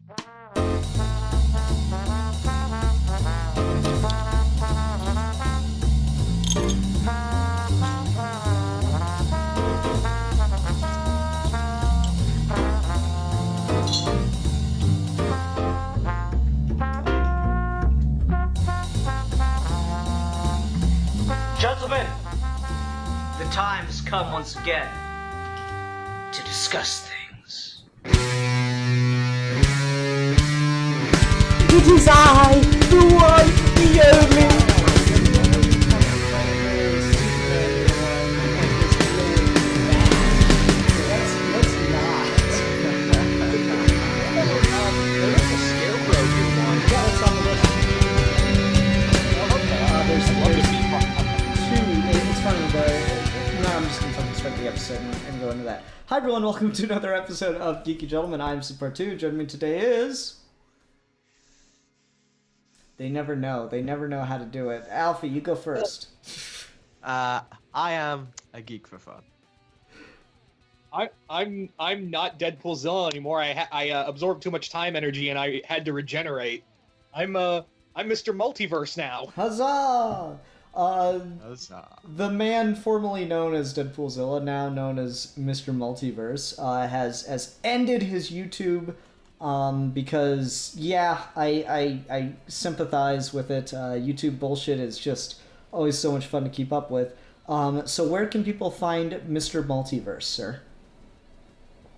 Gentlemen, the time has come once again to discuss things. It is I, the one, the only. Let's not. There is a scarecrow here one. Yeah, that's on the list. There's it's funny, but no, I'm just gonna fucking start the episode and go into that. Hi everyone, welcome to another episode of Geeky Gentlemen. I'm Super 2. Joining me today is... They never know how to do it. Alfie, you go first. I am a geek for fun. I'm not Deadpoolzilla anymore. I absorbed too much time energy and I had to regenerate. I'm Mr. Multiverse now. Huzzah! Huzzah. The man formerly known as Deadpoolzilla, now known as Mr. Multiverse, has ended his YouTube because, yeah, I sympathize with it. YouTube bullshit is just always so much fun to keep up with. So where can people find Mr. Multiverse, sir?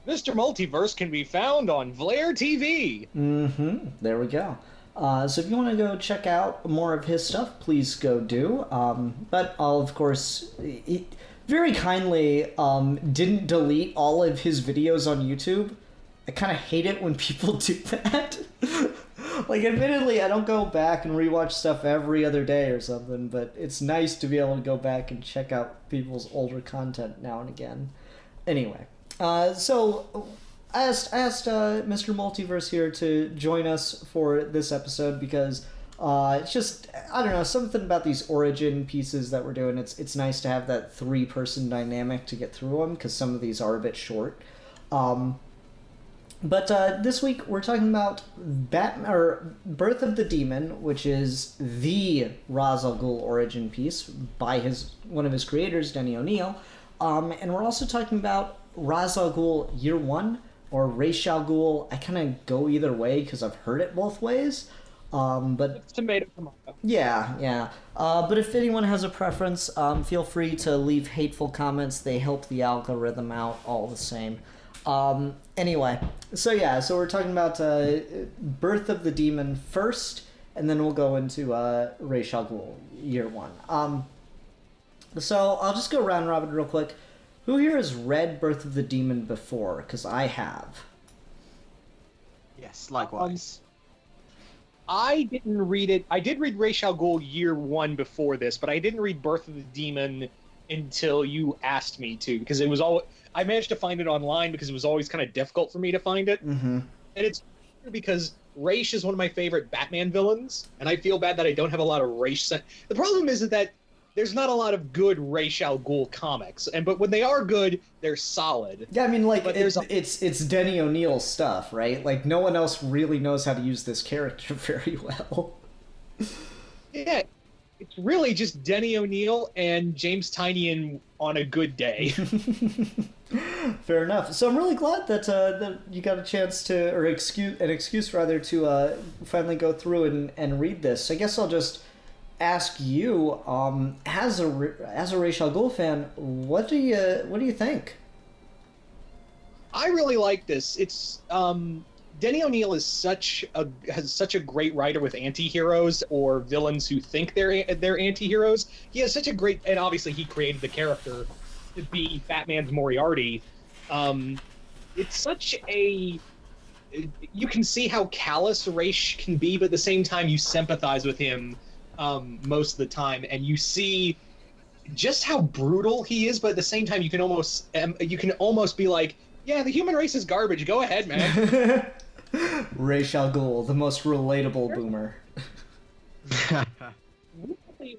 Mr. Multiverse can be found on Vlaire TV. There we go. So if you want to go check out more of his stuff, please go do. But I'll, of course, very kindly didn't delete all of his videos on YouTube. I kind of hate it when people do that. Like, admittedly, I don't go back and rewatch stuff every other day or something, but it's nice to be able to go back and check out people's older content now and again. Anyway, so... I asked Mr. Multiverse here to join us for this episode because it's just, I don't know, something about these origin pieces that we're doing. It's nice to have that three-person dynamic to get through them because some of these are a bit short. But this week we're talking about Birth of the Demon, which is the Ra's al Ghul origin piece by one of his creators, Denny O'Neil. And we're also talking about Ra's al Ghul Year 1, or Ra's al Ghul. I kind of go either way because I've heard it both ways. But It's tomato. yeah. But if anyone has a preference, feel free to leave hateful comments. They help the algorithm out all the same. Anyway, so we're talking about Birth of the Demon first, and then we'll go into Ra's al Ghul Year 1. So I'll just go round robin real quick. Who here has read Birth of the Demon before? Because I have. Yes, likewise. I didn't read it. I did read Ra's al Ghul Year 1 before this, but I didn't read Birth of the Demon until you asked me to, because it was all... I managed to find it online because it was always kind of difficult for me to find it. And it's because Ra's is one of my favorite Batman villains, and I feel bad that I don't have a lot of Ra's... The problem is that there's not a lot of good Ra's al Ghul comics, but when they are good, they're solid. Yeah, I mean, like, it's Denny O'Neil stuff, right? Like, no one else really knows how to use this character very well. Yeah, it's really just Denny O'Neil and James Tynion on a good day. Fair enough. So I'm really glad that you got a chance to, or an excuse rather, to finally go through and read this. I guess I'll just ask you, as a Ra's al Ghul fan, what do you think? I really like this. It's Denny O'Neil has such a great writer with anti-heroes or villains who think they're anti-heroes. He has such a great, and obviously he created the character to be Batman's Moriarty. It's such a... You can see how callous Ra's can be, but at the same time you sympathize with him most of the time, and you see just how brutal he is, but at the same time you can almost be like, yeah, the human race is garbage. Go ahead, man. Ra's al Ghul, the most relatable boomer.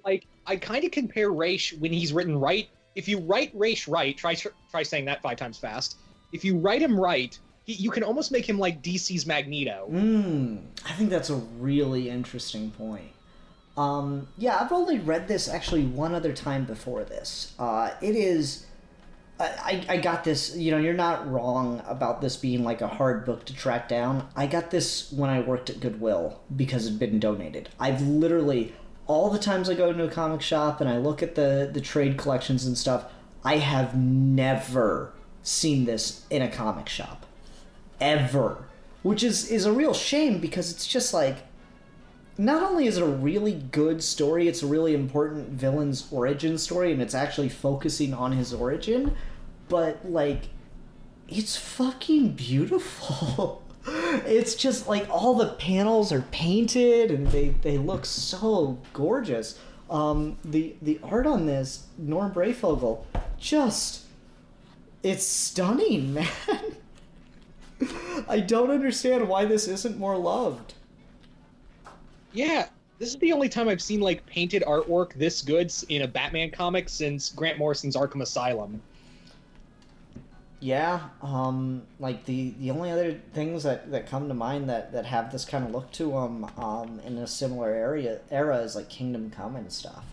Like, I kind of compare Ra's when he's written right. If you write Ra's right, try saying that 5 times fast. If you write him right, You can almost make him like DC's Magneto. I think that's a really interesting point. Yeah, I've only read this actually one other time before this. It is... I got this, you're not wrong about this being like a hard book to track down. I got this when I worked at Goodwill because it had been donated. I've literally, all the times I go into a comic shop and I look at the trade collections and stuff, I have never seen this in a comic shop. Ever. Which is a real shame because it's just like, not only is it a really good story, it's a really important villain's origin story, and it's actually focusing on his origin, but, like, it's fucking beautiful. It's just, like, all the panels are painted, and they look so gorgeous. The art on this, Norm Brayfogle, just... it's stunning, man. I don't understand why this isn't more loved. Yeah, this is the only time I've seen like painted artwork this good in a Batman comic since Grant Morrison's Arkham Asylum. Yeah, like the only other things that come to mind that have this kind of look to them in a similar era is like Kingdom Come and stuff.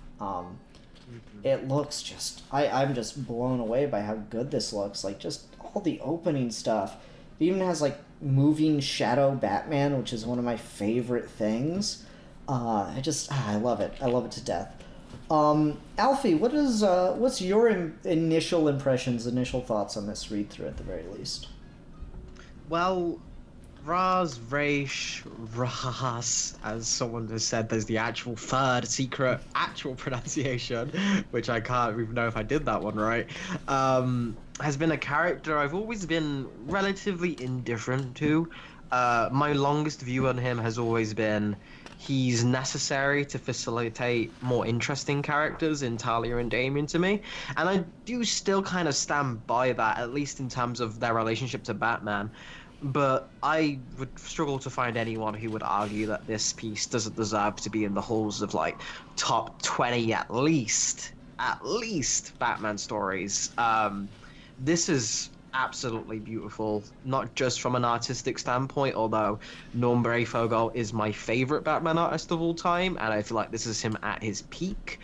It looks just I'm just blown away by how good this looks. Like just all the opening stuff. It even has like moving shadow Batman, which is one of my favorite things. I love it. I love it to death. Alfie, what's your initial impressions, initial thoughts on this read through at the very least? Well, Raz, Raish, Ras, as someone has said, there's the actual third secret actual pronunciation, which I can't even know if I did that one right, has been a character I've always been relatively indifferent to. My longest view on him has always been he's necessary to facilitate more interesting characters in Talia and Damien to me, and I do still kind of stand by that, at least in terms of their relationship to Batman. But I would struggle to find anyone who would argue that this piece doesn't deserve to be in the halls of like top 20 at least Batman stories. This is absolutely beautiful, not just from an artistic standpoint, although Norm Brayfogle is my favorite Batman artist of all time, and I feel like this is him at his peak.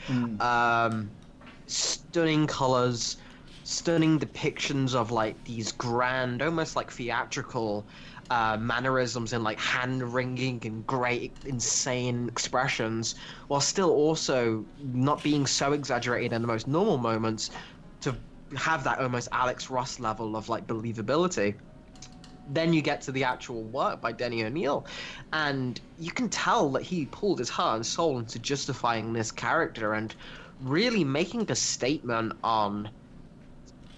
Stunning colors, stunning depictions of like these grand, almost like theatrical mannerisms and like hand wringing and great insane expressions, while still also not being so exaggerated in the most normal moments to have that almost Alex Ross level of like believability. Then you get to the actual work by Denny O'Neil, and you can tell that he pulled his heart and soul into justifying this character and really making a statement on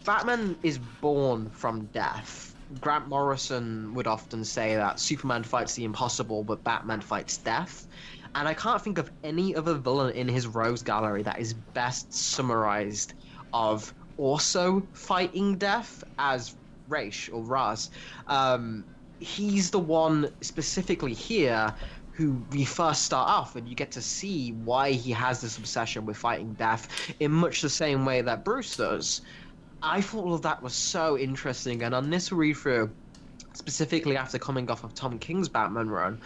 Batman is born from death. Grant Morrison would often say that Superman fights the impossible, but Batman fights death. And I can't think of any other villain in his rogues gallery that is best summarized of also fighting death as Raish or Raz. He's the one specifically here who we first start off, and you get to see why he has this obsession with fighting death in much the same way that Bruce does. I thought all of that was so interesting, and on this read-through, specifically after coming off of Tom King's Batman run,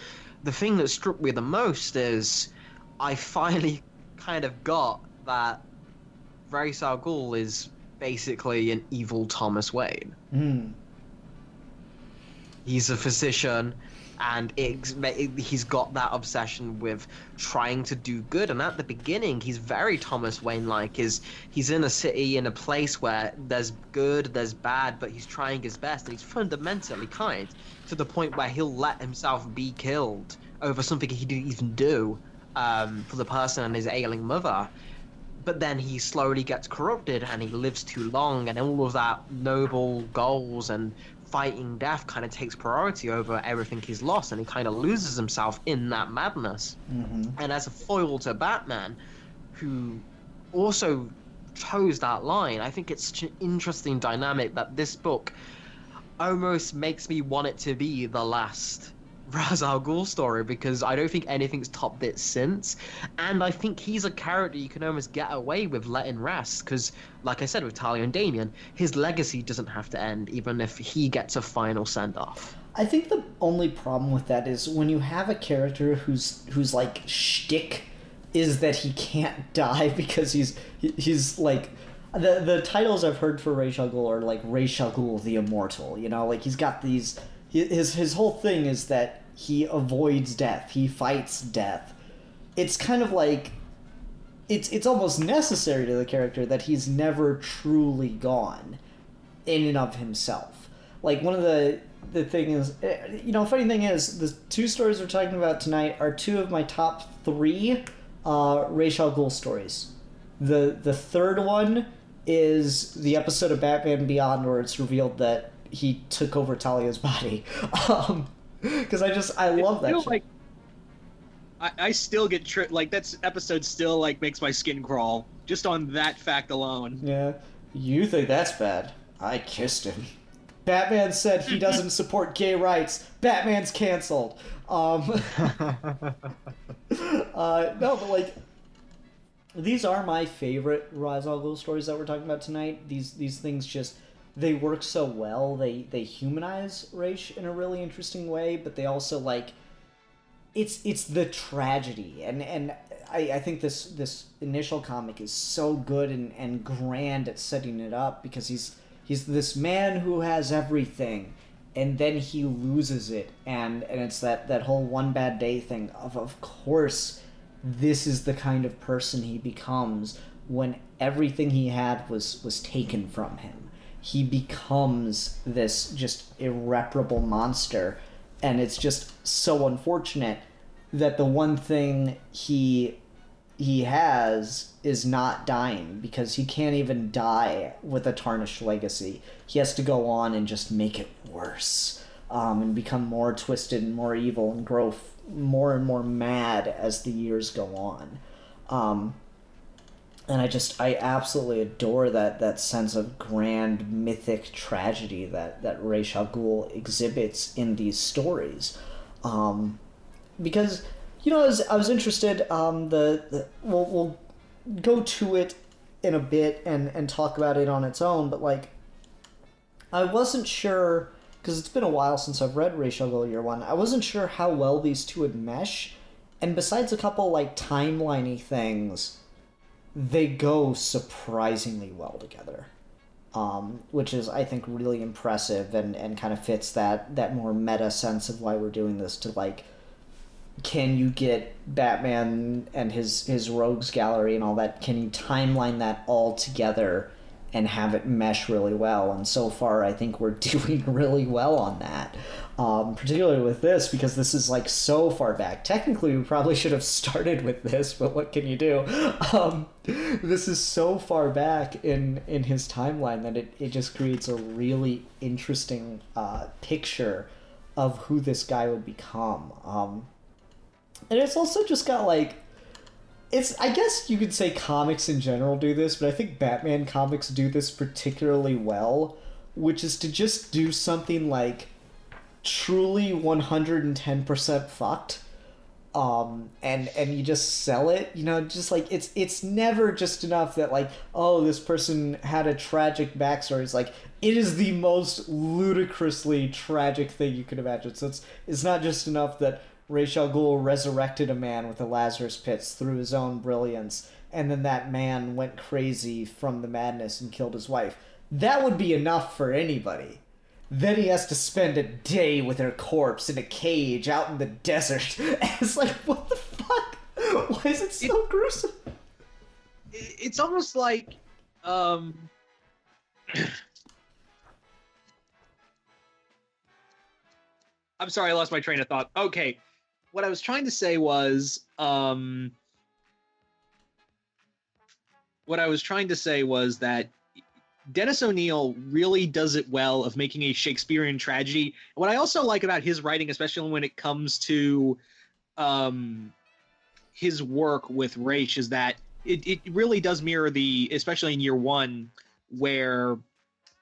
the thing that struck me the most is I finally kind of got that Ra's al Ghul is basically an evil Thomas Wayne. He's a physician, and he's got that obsession with trying to do good. And at the beginning, he's very Thomas Wayne-like. He's in a city, in a place where there's good, there's bad, but he's trying his best, and he's fundamentally kind, to the point where he'll let himself be killed over something he didn't even do for the person and his ailing mother. But then he slowly gets corrupted, and he lives too long, and all of that noble goals and fighting death kind of takes priority over everything he's lost, and he kind of loses himself in that madness. And as a foil to Batman, who also toes that line, I think it's such an interesting dynamic that this book almost makes me want it to be the last Ra's al Ghul story because I don't think anything's topped it since, and I think he's a character you can almost get away with letting rest because, like I said with Talia and Damien, his legacy doesn't have to end even if he gets a final send off. I think the only problem with that is when you have a character whose like shtick is that he can't die because he's like the titles I've heard for Ra's al Ghul are like Ra's al Ghul the Immortal, you know, like he's got these his whole thing is that he avoids death, he fights death. It's kind of like it's almost necessary to the character that he's never truly gone in and of himself. Like one of the thing is, you know, funny thing is, the two stories we're talking about tonight are two of my top 3 Ra's al Ghul stories. The third one is the episode of Batman Beyond where it's revealed that he took over Talia's body. Because I love that shit. Like, I still get like that episode still like makes my skin crawl just on that fact alone. Yeah, you think that's bad? I kissed him. Batman said he doesn't support gay rights. Batman's canceled. No, but like, these are my favorite Ra's al Ghul stories that we're talking about tonight. These things just, they work so well. They humanize Ra's in a really interesting way, but they also like, it's the tragedy, and I think this initial comic is so good and grand at setting it up because he's this man who has everything, and then he loses it, and it's that whole one bad day thing of course this is the kind of person he becomes when everything he had was taken from him. He becomes this just irreparable monster, and it's just so unfortunate that the one thing he has is not dying, because he can't even die with a tarnished legacy. He has to go on and just make it worse, and become more twisted and more evil and grow more and more mad as the years go on. And I absolutely adore that sense of grand mythic tragedy that Ra's al Ghul exhibits in these stories. Because, you know, I was interested, we'll go to it in a bit and talk about it on its own, but like, I wasn't sure, because it's been a while since I've read Ra's al Ghul Year One, I wasn't sure how well these two would mesh, and besides a couple like timeline-y things, they go surprisingly well together. Which is, I think, really impressive and kind of fits that more meta sense of why we're doing this, to like, can you get Batman and his rogues gallery and all that, can you timeline that all together and have it mesh really well? And so far I think we're doing really well on that, particularly with this, because this is like so far back. Technically we probably should have started with this, but what can you do? This is so far back in his timeline that it just creates a really interesting picture of who this guy would become. And it's also just got like, I guess you could say comics in general do this, but I think Batman comics do this particularly well, which is to just do something like truly 110% fucked, and you just sell it, you know, just like, it's never just enough that like, oh, this person had a tragic backstory. It's like, it is the most ludicrously tragic thing you could imagine. So it's not just enough that Ra's al Ghul resurrected a man with the Lazarus Pits through his own brilliance, and then that man went crazy from the madness and killed his wife. That would be enough for anybody. Then he has to spend a day with her corpse in a cage out in the desert. And it's like, what the fuck? Why is it so gruesome? It's almost like, I'm sorry, I lost my train of thought. Okay. What I was trying to say was, that Dennis O'Neil really does it well of making a Shakespearean tragedy. What I also like about his writing, especially when it comes to his work with Ra's, is that it really does mirror especially in Year One, where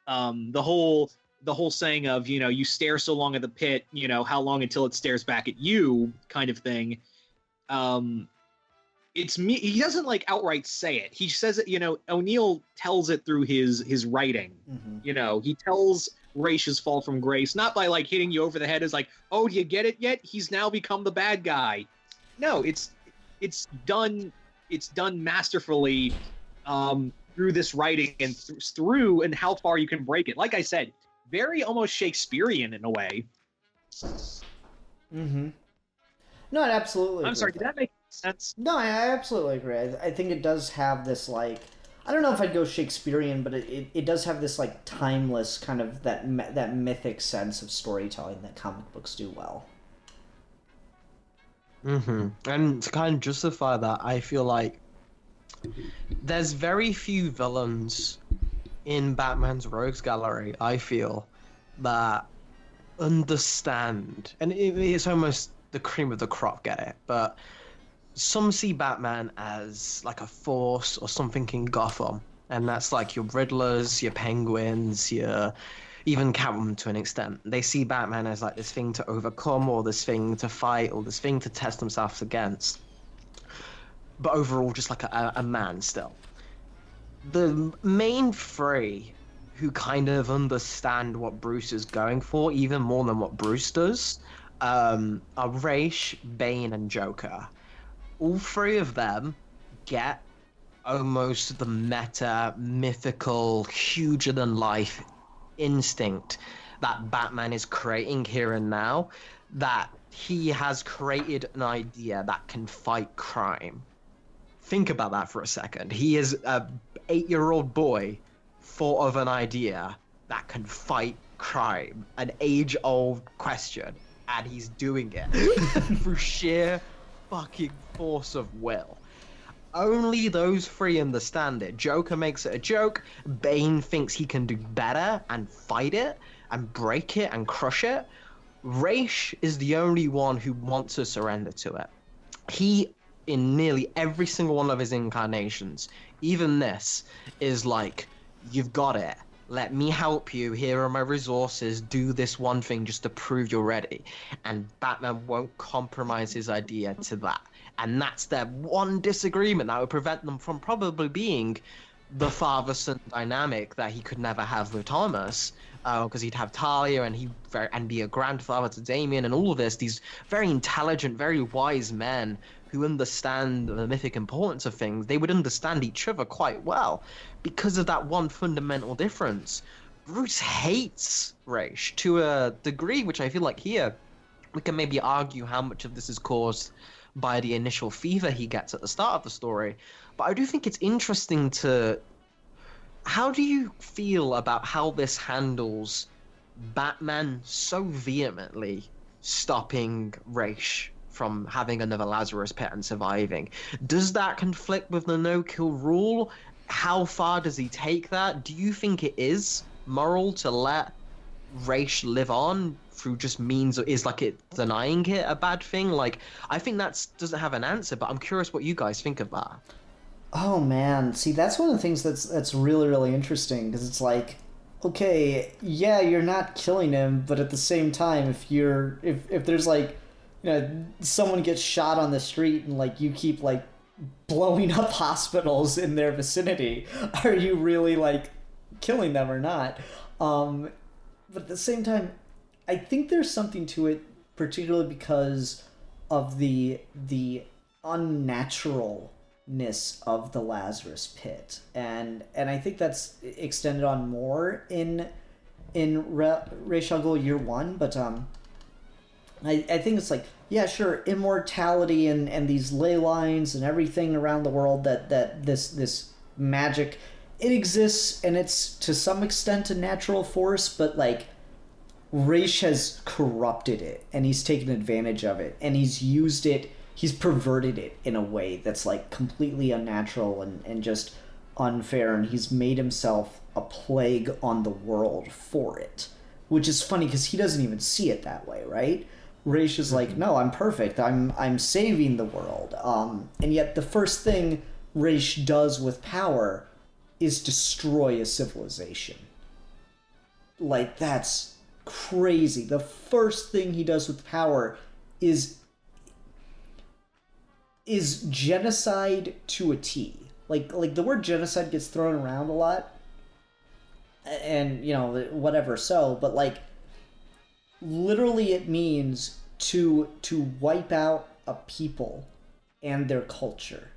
the whole the whole saying of, you stare so long at the pit, how long until it stares back at you kind of thing. It's me. He doesn't like outright say it. He says it, O'Neill tells it through his writing. Mm-hmm. He tells Raish's fall from grace, not by like hitting you over the head as like, oh, do you get it yet? He's now become the bad guy. No, it's done masterfully through this writing and through and how far you can break it. Like I said, very almost Shakespearean in a way. Mm-hmm. No, I absolutely. I'm sorry. Did that make sense? No, I absolutely agree. I think it does have this like, I don't know if I'd go Shakespearean, but it does have this like timeless kind of that mythic sense of storytelling that comic books do well. Mm-hmm. And to kind of justify that, I feel like there's very few villains in Batman's Rogues Gallery, I feel, that understand, and it's almost the cream of the crop, get it? But some see Batman as like a force or something in Gotham, and that's like your Riddlers, your Penguins, your even Catwoman to an extent. They see Batman as like this thing to overcome, or this thing to fight, or this thing to test themselves against. But overall, just like a man still. The main three who kind of understand what Bruce is going for, even more than what Bruce does, are Raish, Bane, and Joker. All three of them get almost the meta, mythical, huger-than-life instinct that Batman is creating here and now, that he has created an idea that can fight crime. Think about that for a second. He is an 8-year-old boy thought of an idea that can fight crime, an age-old question, and he's doing it through sheer fucking force of will. Only those three understand it. Joker makes it a joke. Bane thinks he can do better and fight it and break it and crush it. Raish is the only one who wants to surrender to it. He, in nearly every single one of his incarnations, even this, is like, you've got it. Let me help you. Here are my resources. Do this one thing just to prove you're ready. And Batman won't compromise his idea to that. And that's their one disagreement that would prevent them from probably being the father-son dynamic that he could never have with Thomas, because he'd have Talia and be a grandfather to Damien and all of this. These very intelligent, very wise men who understand the mythic importance of things. They would understand each other quite well because of that one fundamental difference. Bruce hates Raish to a degree which I feel like here we can maybe argue how much of this is caused by the initial fever he gets at the start of the story. But I do think it's interesting to... How do you feel about how this handles Batman so vehemently stopping Raish from having another Lazarus pit and surviving? Does that conflict with the no-kill rule? How far does he take that? Do you think it is moral to let Raish live on through just means, is like it denying it a bad thing? Like, I think that doesn't have an answer, but I'm curious what you guys think of that. Oh man, see, that's one of the things that's really, really interesting, because it's like, okay, yeah, you're not killing him, but at the same time, if there's like, someone gets shot on the street and like you keep like blowing up hospitals in their vicinity, are you really like killing them or not? But at the same time, I think there's something to it, particularly because of the unnaturalness of the Lazarus pit, and I think that's extended on more in Ra's al Ghul Year One, but I think it's like, yeah, sure, immortality and these ley lines and everything around the world, that this magic, it exists, and it's to some extent a natural force, but like Raish has corrupted it, and he's taken advantage of it, and he's used it, he's perverted it in a way that's like completely unnatural and just unfair, and he's made himself a plague on the world for it, which is funny because he doesn't even see it that way, right? Raish is like, no, I'm perfect, I'm saving the world, and yet the first thing Raish does with power is destroy a civilization. Like, that's crazy. The first thing he does with power is genocide to a T. Like the word genocide gets thrown around a lot, and whatever. So, but like, literally, it means to wipe out a people and their culture,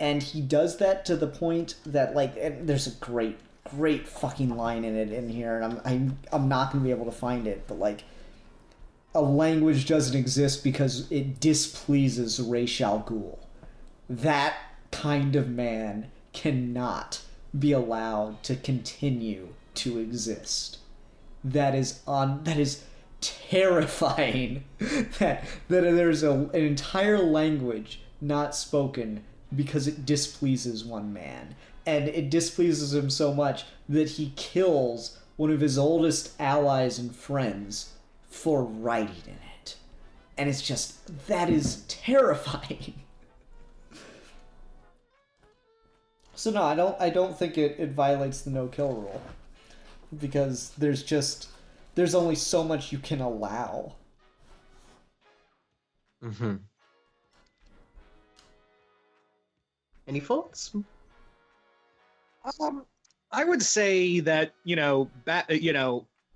and he does that to the point that, like, and there's a great fucking line in it in here, and I'm not gonna be able to find it, but like, a language doesn't exist because it displeases Ra's al Ghul. That kind of man cannot be allowed to continue to exist. That is terrifying. that there's an entire language not spoken because it displeases one man, and it displeases him so much that he kills one of his oldest allies and friends for writing in it. And it's just, that is terrifying. So no, I don't think it violates the no-kill rule, because there's only so much you can allow. Mm-hmm. Any thoughts? I would say that,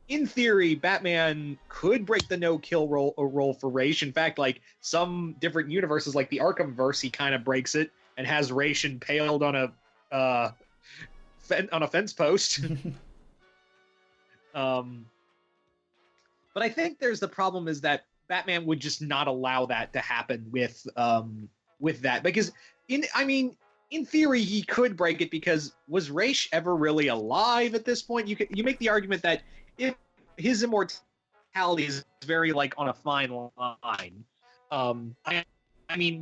in theory, Batman could break the no-kill role for Ra's. In fact, like, some different universes, like the Arkhamverse, he kind of breaks it and has Ra's impaled on a fence post. But I think there's the problem is that Batman would just not allow that to happen with that, because in theory he could break it, because was Ra's ever really alive at this point? You make the argument that if his immortality is very, like, on a fine line,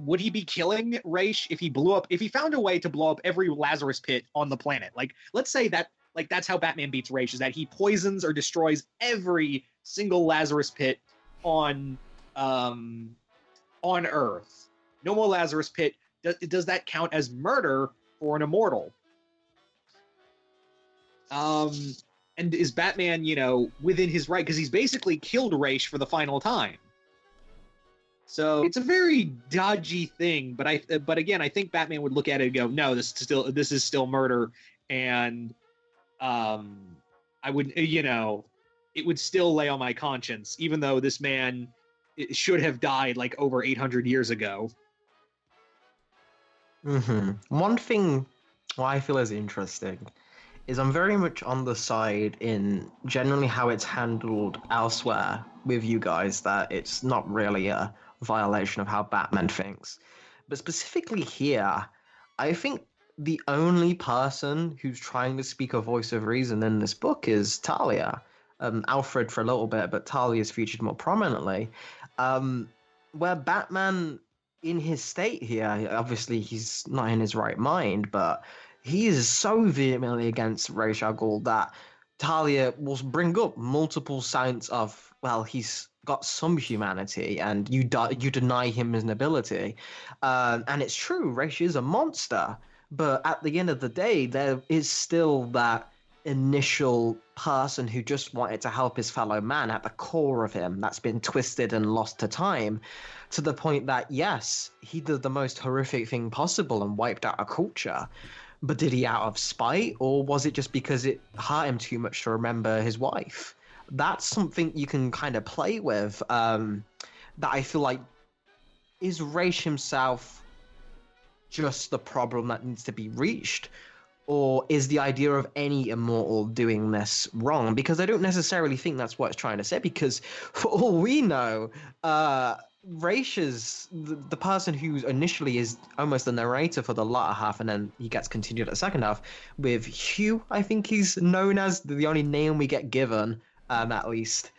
would he be killing Ra's if he found a way to blow up every Lazarus pit on the planet? Like, let's say that, like, that's how Batman beats Ra's, is that he poisons or destroys every single Lazarus pit on Earth. No more Lazarus pit. Does that count as murder for an immortal? And is Batman, within his right? Because he's basically killed Ra's for the final time. So it's a very dodgy thing. But again, I think Batman would look at it and go, no, this is still murder, and I would, it would still lay on my conscience, even though this man should have died like over 800 years ago. Mm-hmm. One thing I feel is interesting is I'm very much on the side in generally how it's handled elsewhere with you guys, that it's not really a violation of how Batman thinks. But specifically here, I think the only person who's trying to speak a voice of reason in this book is Talia. Alfred for a little bit, but Talia is featured more prominently. Where Batman, in his state here, obviously he's not in his right mind, but he is so vehemently against Ra's al Ghul that Talia will bring up multiple signs of, well, he's got some humanity, and you deny him his ability. And it's true, Ra's is a monster, but at the end of the day, there is still that initial person who just wanted to help his fellow man at the core of him that's been twisted and lost to time, to the point that, yes, he did the most horrific thing possible and wiped out a culture. But did he out of spite, or was it just because it hurt him too much to remember his wife? That's something you can kind of play with, that I feel like, is Ra's himself just the problem that needs to be reached? Or is the idea of any immortal doing this wrong? Because I don't necessarily think that's what it's trying to say, because for all we know, Ra's is the person who initially is almost the narrator for the latter half, and then he gets continued at the second half with Hugh, I think he's known as, the only name we get given, at least.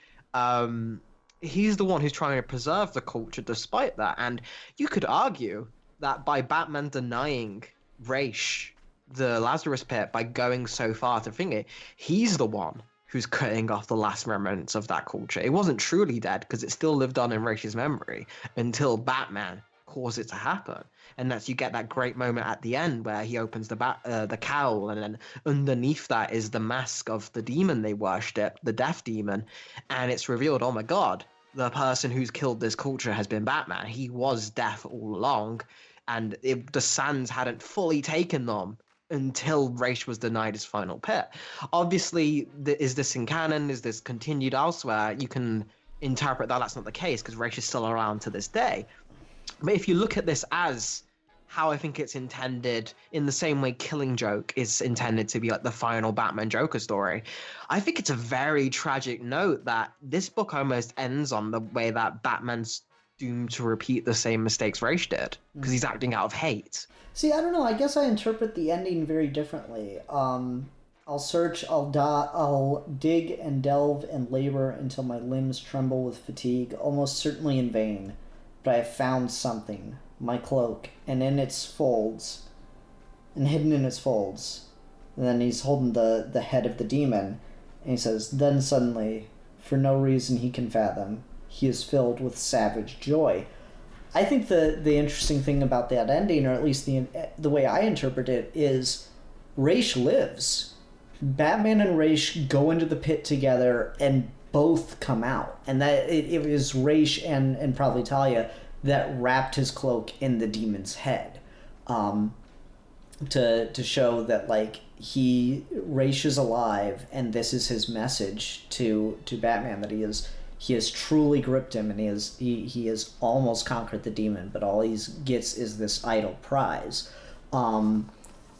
He's the one who's trying to preserve the culture despite that. And you could argue that by Batman denying Ra's the Lazarus Pit, by going so far to think it, he's the one who's cutting off the last remnants of that culture. It wasn't truly dead because it still lived on in Ra's memory until Batman caused it to happen. And that's, you get that great moment at the end where he opens the cowl, and then underneath that is the mask of the demon they worshipped, the death demon, and it's revealed, oh my god, the person who's killed this culture has been Batman. He was death all along, and the Sands hadn't fully taken them until Ra's was denied his final pit. Obviously, is this in canon? Is this continued elsewhere? You can interpret that that's not the case, because Ra's is still around to this day. But if you look at this as how I think it's intended, in the same way Killing Joke is intended to be like the final Batman Joker story, I think it's a very tragic note that this book almost ends on the way that Batman's doomed to repeat the same mistakes Ra's did, because he's acting out of hate. See, I don't know. I guess I interpret the ending very differently. I'll search, I'll dig and delve and labor until my limbs tremble with fatigue, almost certainly in vain. But I have found something, my cloak, and in its folds, and hidden in its folds. And then he's holding the head of the demon, and he says, then suddenly, for no reason he can fathom, he is filled with savage joy. I think the interesting thing about that ending, or at least the way I interpret it, is Ra's lives. Batman and Ra's go into the pit together and both come out. And that it was Ra's and probably Talia that wrapped his cloak in the demon's head. To show that, like, Ra's is alive, and this is his message to Batman, that he has truly gripped him, and he has almost conquered the demon, but all he gets is this idle prize.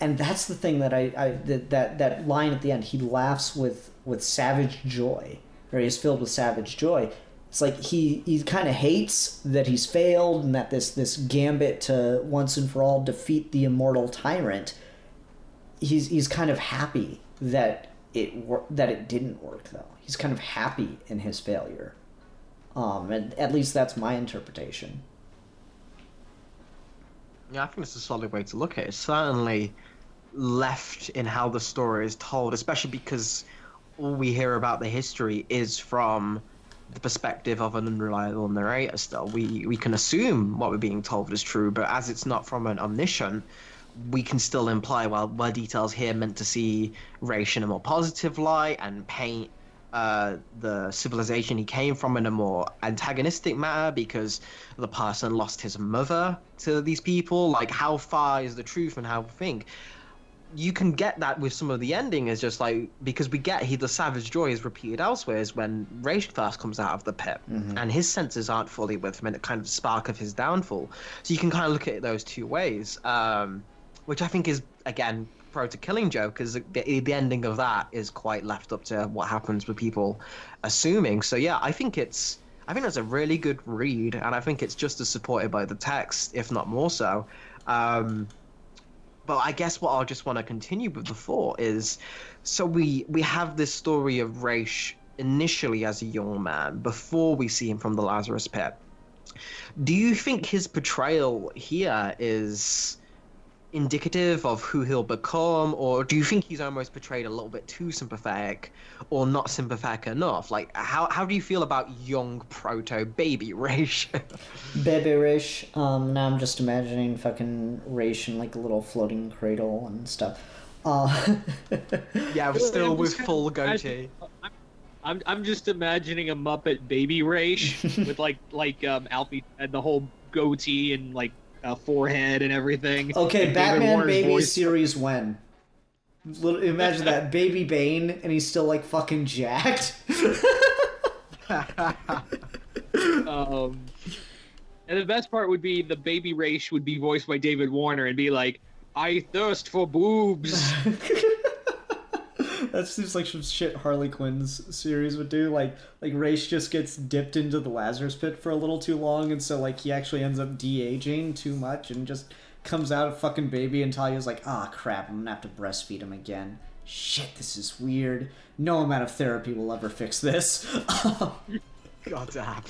And that's the thing that that line at the end, he laughs with savage joy, or he's filled with savage joy. It's like he kind of hates that he's failed, and that this gambit to once and for all defeat the immortal tyrant, he's kind of happy that it didn't work, though. He's kind of happy in his failure. And at least that's my interpretation. Yeah, I think it's a solid way to look at it. It's certainly left in how the story is told, especially because all we hear about the history is from the perspective of an unreliable narrator still. We can assume what we're being told is true, but as it's not from an omniscient, we can still imply, well, details here meant to see Ra's in a more positive light and paint the civilization he came from in a more antagonistic manner because the person lost his mother to these people. Like, how far is the truth and how think? You can get that with some of the ending, is just like, because we get the savage joy is repeated elsewhere, is when Ra's first comes out of the pit, and his senses aren't fully with him, and it kind of spark of his downfall. So you can kind of look at it those two ways, which I think is, again, pro to Killing Joke, because the ending of that is quite left up to what happens with people assuming. So yeah, I think that's a really good read, and I think it's just as supported by the text, if not more so. But I guess what I'll just want to continue with the thought is, so we have this story of Ra's initially as a young man, before we see him from the Lazarus Pit. Do you think his portrayal here is indicative of who he'll become, or do you think he's almost portrayed a little bit too sympathetic, or not sympathetic enough? Like, how do you feel about young proto baby Ra's? Baby Ra's. Now I'm just imagining fucking Ra's in like a little floating cradle and stuff. Yeah, still with full goatee. I'm just imagining a Muppet baby Ra's with like Alfie had the whole goatee and like forehead and everything. Okay, and Batman Baby series when? Imagine that, Baby Bane, and he's still like fucking jacked. And the best part would be the baby Ra's would be voiced by David Warner and be like, "I thirst for boobs." That seems like some shit Harley Quinn's series would do. Like Ra's just gets dipped into the Lazarus Pit for a little too long, and so like he actually ends up de-aging too much and just comes out a fucking baby, and Talia's like, ah, crap, I'm gonna have to breastfeed him again. Shit, this is weird. No amount of therapy will ever fix this. God damn.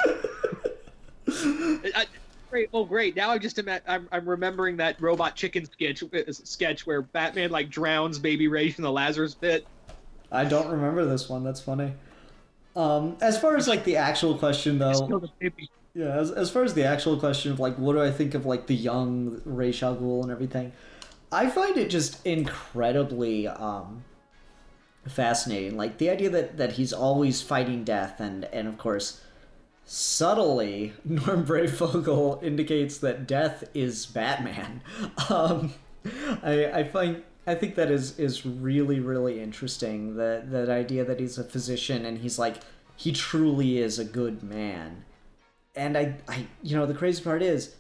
Great. Now I'm remembering that Robot Chicken sketch where Batman like drowns baby Ra's in the Lazarus Pit. I don't remember this one. That's funny. As far as like the actual question Just though, kill the baby. yeah, as far as the actual question of like what do I think of like the young Ra's al Ghul and everything, I find it just incredibly fascinating. Like the idea that he's always fighting death, and of course, subtly, Norm Brayfogle indicates that death is Batman. Um, I think that is really really interesting. That idea that he's a physician and he's like he truly is a good man. And I the crazy part is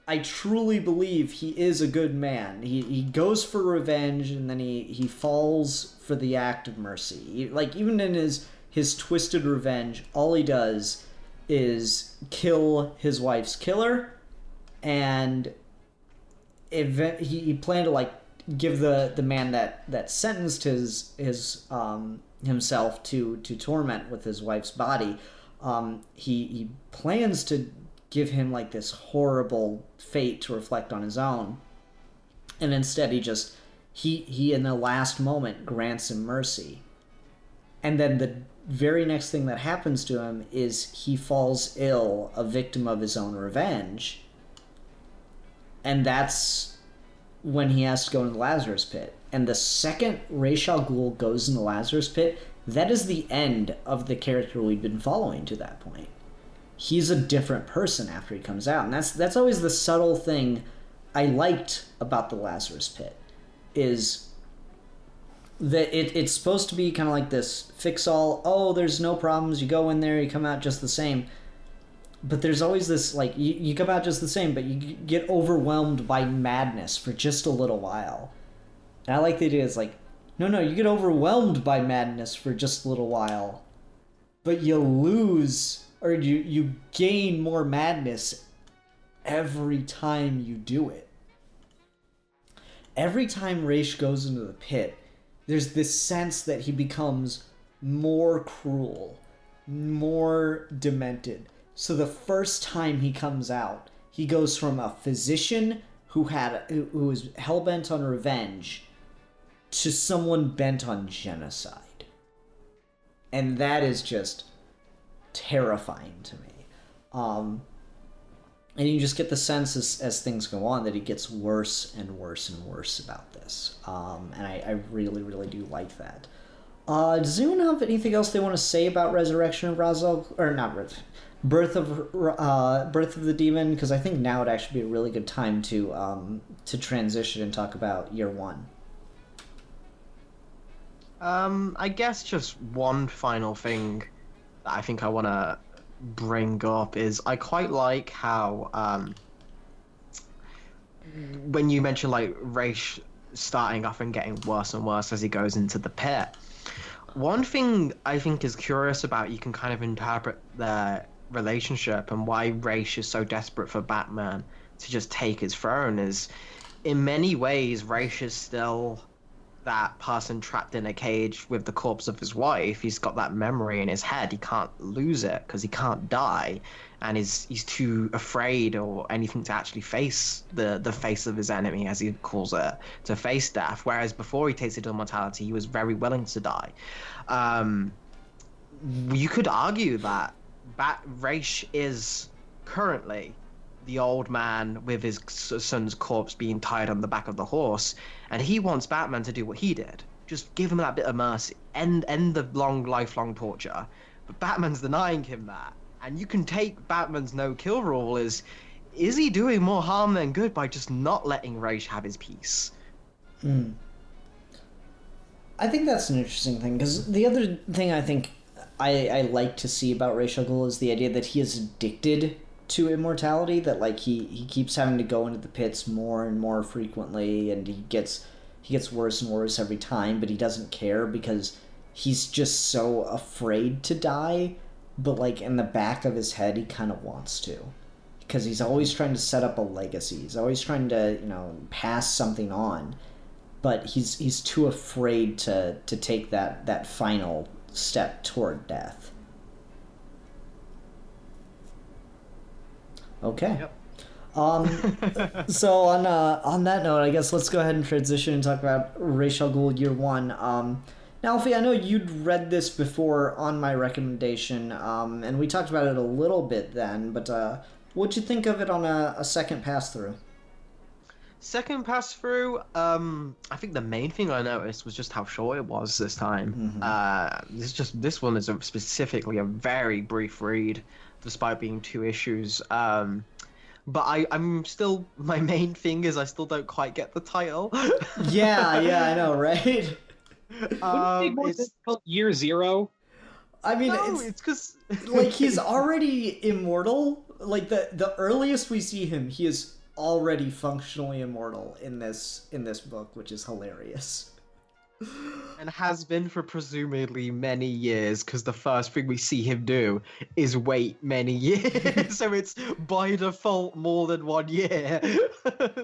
I truly believe he is a good man. He goes for revenge and then he falls for the act of mercy. Like even in his twisted revenge, all he does is kill his wife's killer, and he planned to like give the man that sentenced his himself to torment with his wife's body. He plans to give him like this horrible fate to reflect on his own, and instead he in the last moment grants him mercy, and then the very next thing that happens to him is he falls ill, a victim of his own revenge, and that's when he has to go into the Lazarus Pit. And the second Ra's al Ghul goes in the Lazarus Pit, that is the end of the character we've been following to that point. He's a different person after he comes out, and that's always the subtle thing I liked about the Lazarus Pit, is that it's supposed to be kind of like this fix-all, oh, there's no problems, you go in there, you come out just the same. But there's always this, like, you come out just the same, but you get overwhelmed by madness for just a little while. And I like the idea, it's like, no, you get overwhelmed by madness for just a little while, but you lose, or you gain more madness every time you do it. Every time Ra's goes into the pit, there's this sense that he becomes more cruel, more demented. So the first time he comes out, he goes from a physician who was hell-bent on revenge to someone bent on genocide. And that is just terrifying to me. And you just get the sense as things go on that he gets worse and worse and worse about this. And I really, really do like that. Does anyone have anything else they want to say about Resurrection of Ra's al Ghul? Or not Birth of the Demon? Because I think now would actually be a really good time to transition and talk about year one. I guess just one final thing that I think I want to bring up is I quite like how when you mention like Ra's starting off and getting worse and worse as he goes into the pit. One thing I think is curious about, you can kind of interpret their relationship and why Ra's is so desperate for Batman to just take his throne, is in many ways Ra's is still that person trapped in a cage with the corpse of his wife. He's got that memory in his head. He can't lose it because he can't die, and he's too afraid or anything to actually face the face of his enemy, as he calls it, to face death. Whereas before he tasted immortality, he was very willing to die. You could argue that Ra's is currently the old man with his son's corpse being tied on the back of the horse, and he wants Batman to do what he did. Just give him that bit of mercy, end the lifelong torture. But Batman's denying him that. And you can take Batman's no-kill rule is he doing more harm than good by just not letting Ra's have his peace? I think that's an interesting thing, because the other thing I think I like to see about Ra's al Ghul is the idea that he is addicted to immortality, that like he keeps having to go into the pits more and more frequently, and he gets worse and worse every time, but he doesn't care because he's just so afraid to die, but like in the back of his head he kind of wants to, because he's always trying to set up a legacy, he's always trying to pass something on, but he's too afraid to take that final step toward death. Okay. Yep. So on that note, I guess let's go ahead and transition and talk about Ra's al Ghul year one. Now Now, Alfie, I know you'd read this before on my recommendation, and we talked about it a little bit then, but what'd you think of it on a second pass through? Second pass through, I think the main thing I noticed was just how short it was this time. This one is specifically a very brief read, despite being 2 issues. But I'm still, my main thing is I still don't quite get the title. Yeah, I know, right? It's called Year Zero. I mean, No, it's because like he's already immortal. Like the earliest we see him, he is already functionally immortal in this book, which is hilarious. and has been for presumably many years, because the first thing we see him do is wait many years, so it's by default more than 1 year.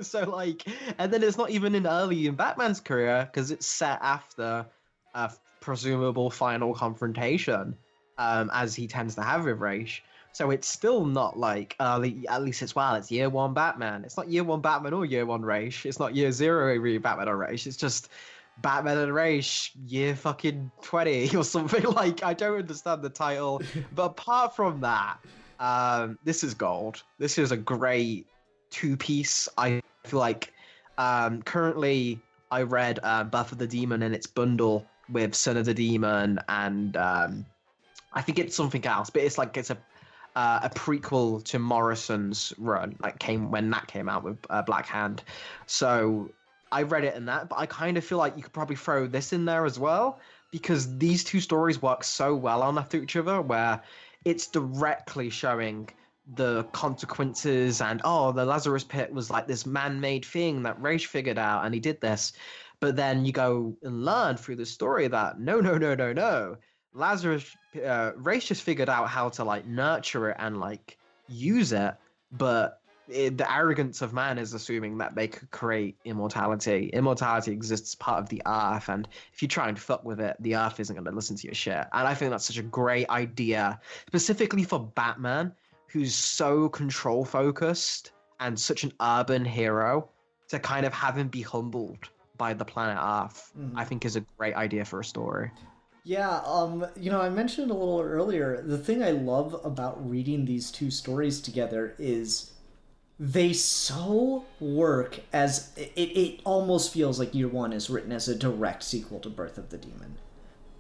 So like, and then it's not even early in Batman's career, because it's set after a presumable final confrontation, as he tends to have with Raish. So it's still not like early, at least it's year 1 Batman. It's not year 1 Batman or year 1 Raish. It's not year 0 Batman or Raish. It's just Batman and Raish year fucking 20 or something. Like, I don't understand the title. But apart from that, this is gold. This is a great 2-piece. I feel like currently I read Birth of the Demon in its bundle with Son of the Demon and I think it's something else, but it's a prequel to Morrison's run, like when that came out with Black Hand. So I read it in that, but I kind of feel like you could probably throw this in there as well, because these 2 stories work so well on after each other, where it's directly showing the consequences and, the Lazarus Pit was like this man-made thing that Raish figured out and he did this. But then you go and learn through the story that no. Raish just figured out how to like nurture it and like use it, but the arrogance of man is assuming that they could create immortality. Immortality exists as part of the earth, and if you try and fuck with it, the earth isn't going to listen to your shit. And I think that's such a great idea, specifically for Batman, who's so control focused and such an urban hero, to kind of have him be humbled by the planet Earth. I think is a great idea for a story. Yeah, I mentioned a little earlier, the thing I love about reading these 2 stories together is they so work as it almost feels like Year 1 is written as a direct sequel to Birth of the Demon.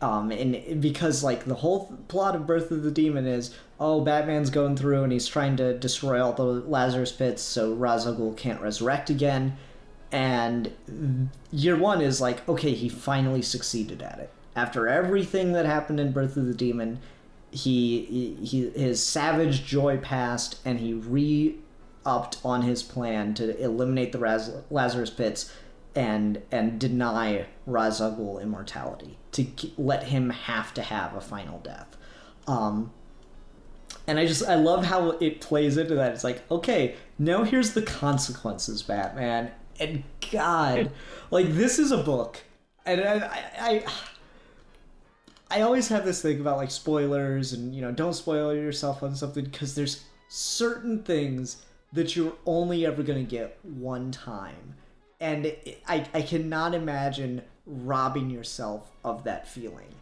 And because like the whole plot of Birth of the Demon is, Batman's going through and he's trying to destroy all the Lazarus Pits so Ra's al Ghul can't resurrect again. And Year 1 is like, okay, he finally succeeded at it. After everything that happened in Birth of the Demon, his savage joy passed, and he re-upped on his plan to eliminate the Lazarus Pits and deny Ra's al Ghul immortality, to let him have to have a final death. And I love how it plays into that. It's like, okay, now here's the consequences, Batman. And God, like, this is a book, and I always have this thing about like spoilers and don't spoil yourself on something, because there's certain things that you're only ever going to get one time, and I cannot imagine robbing yourself of that feeling.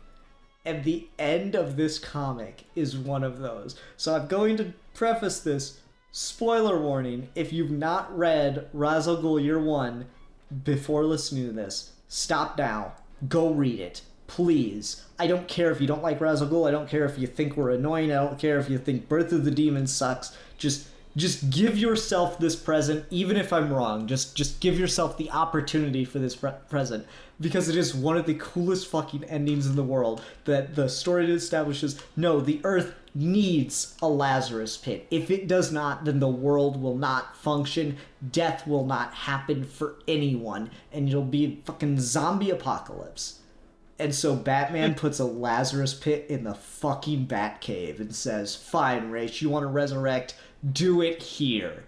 And the end of this comic is one of those. So I'm going to preface this, spoiler warning, if you've not read Ra's al Ghul Year 1 before listening to this, stop now, go read it. Please. I don't care if you don't like Ra's al Ghul. I don't care if you think we're annoying. I don't care if you think Birth of the Demon sucks. Just give yourself this present, even if I'm wrong. Just give yourself the opportunity for this present, because it is one of the coolest fucking endings in the world. That the story establishes, no, the Earth needs a Lazarus Pit. If it does not, then the world will not function. Death will not happen for anyone, and it'll be a fucking zombie apocalypse. And so Batman puts a Lazarus Pit in the fucking Batcave and says, fine, Raish, you want to resurrect? Do it here.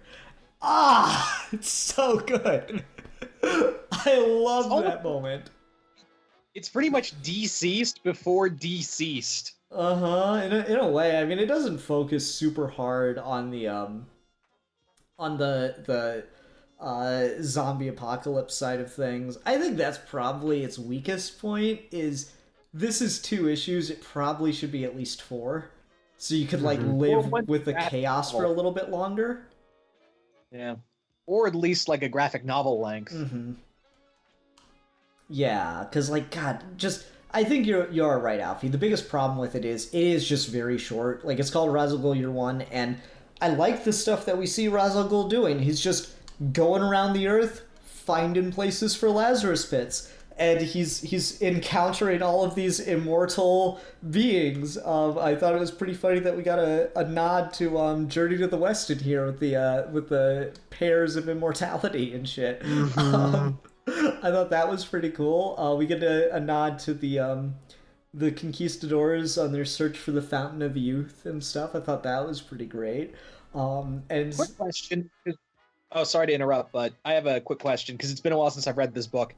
It's so good. I love that moment. It's pretty much deceased before deceased. In a way. I mean, it doesn't focus super hard on the zombie apocalypse side of things. I think that's probably its weakest point, is this is 2 issues. It probably should be at least 4, so you could like Mhm. live Or one with the graphic chaos for a novel. little bit longer. Yeah. Or at least like a graphic novel length. Mm-hmm. Yeah, because like God, just I think you're right, Alfie. The biggest problem with it is just very short. Like it's called Ra's al Ghul Year One, and I like the stuff that we see Ra's al Ghul doing. He's just going around the earth, finding places for Lazarus pits, and he's encountering all of these immortal beings. I thought it was pretty funny that we got a nod to Journey to the West in here with the pairs of immortality and shit. I thought that was pretty cool. We get a nod to the conquistadors on their search for the Fountain of Youth and stuff. I thought that was pretty great. And Quick question. Oh, sorry to interrupt, but I have a quick question because it's been a while since I've read this book.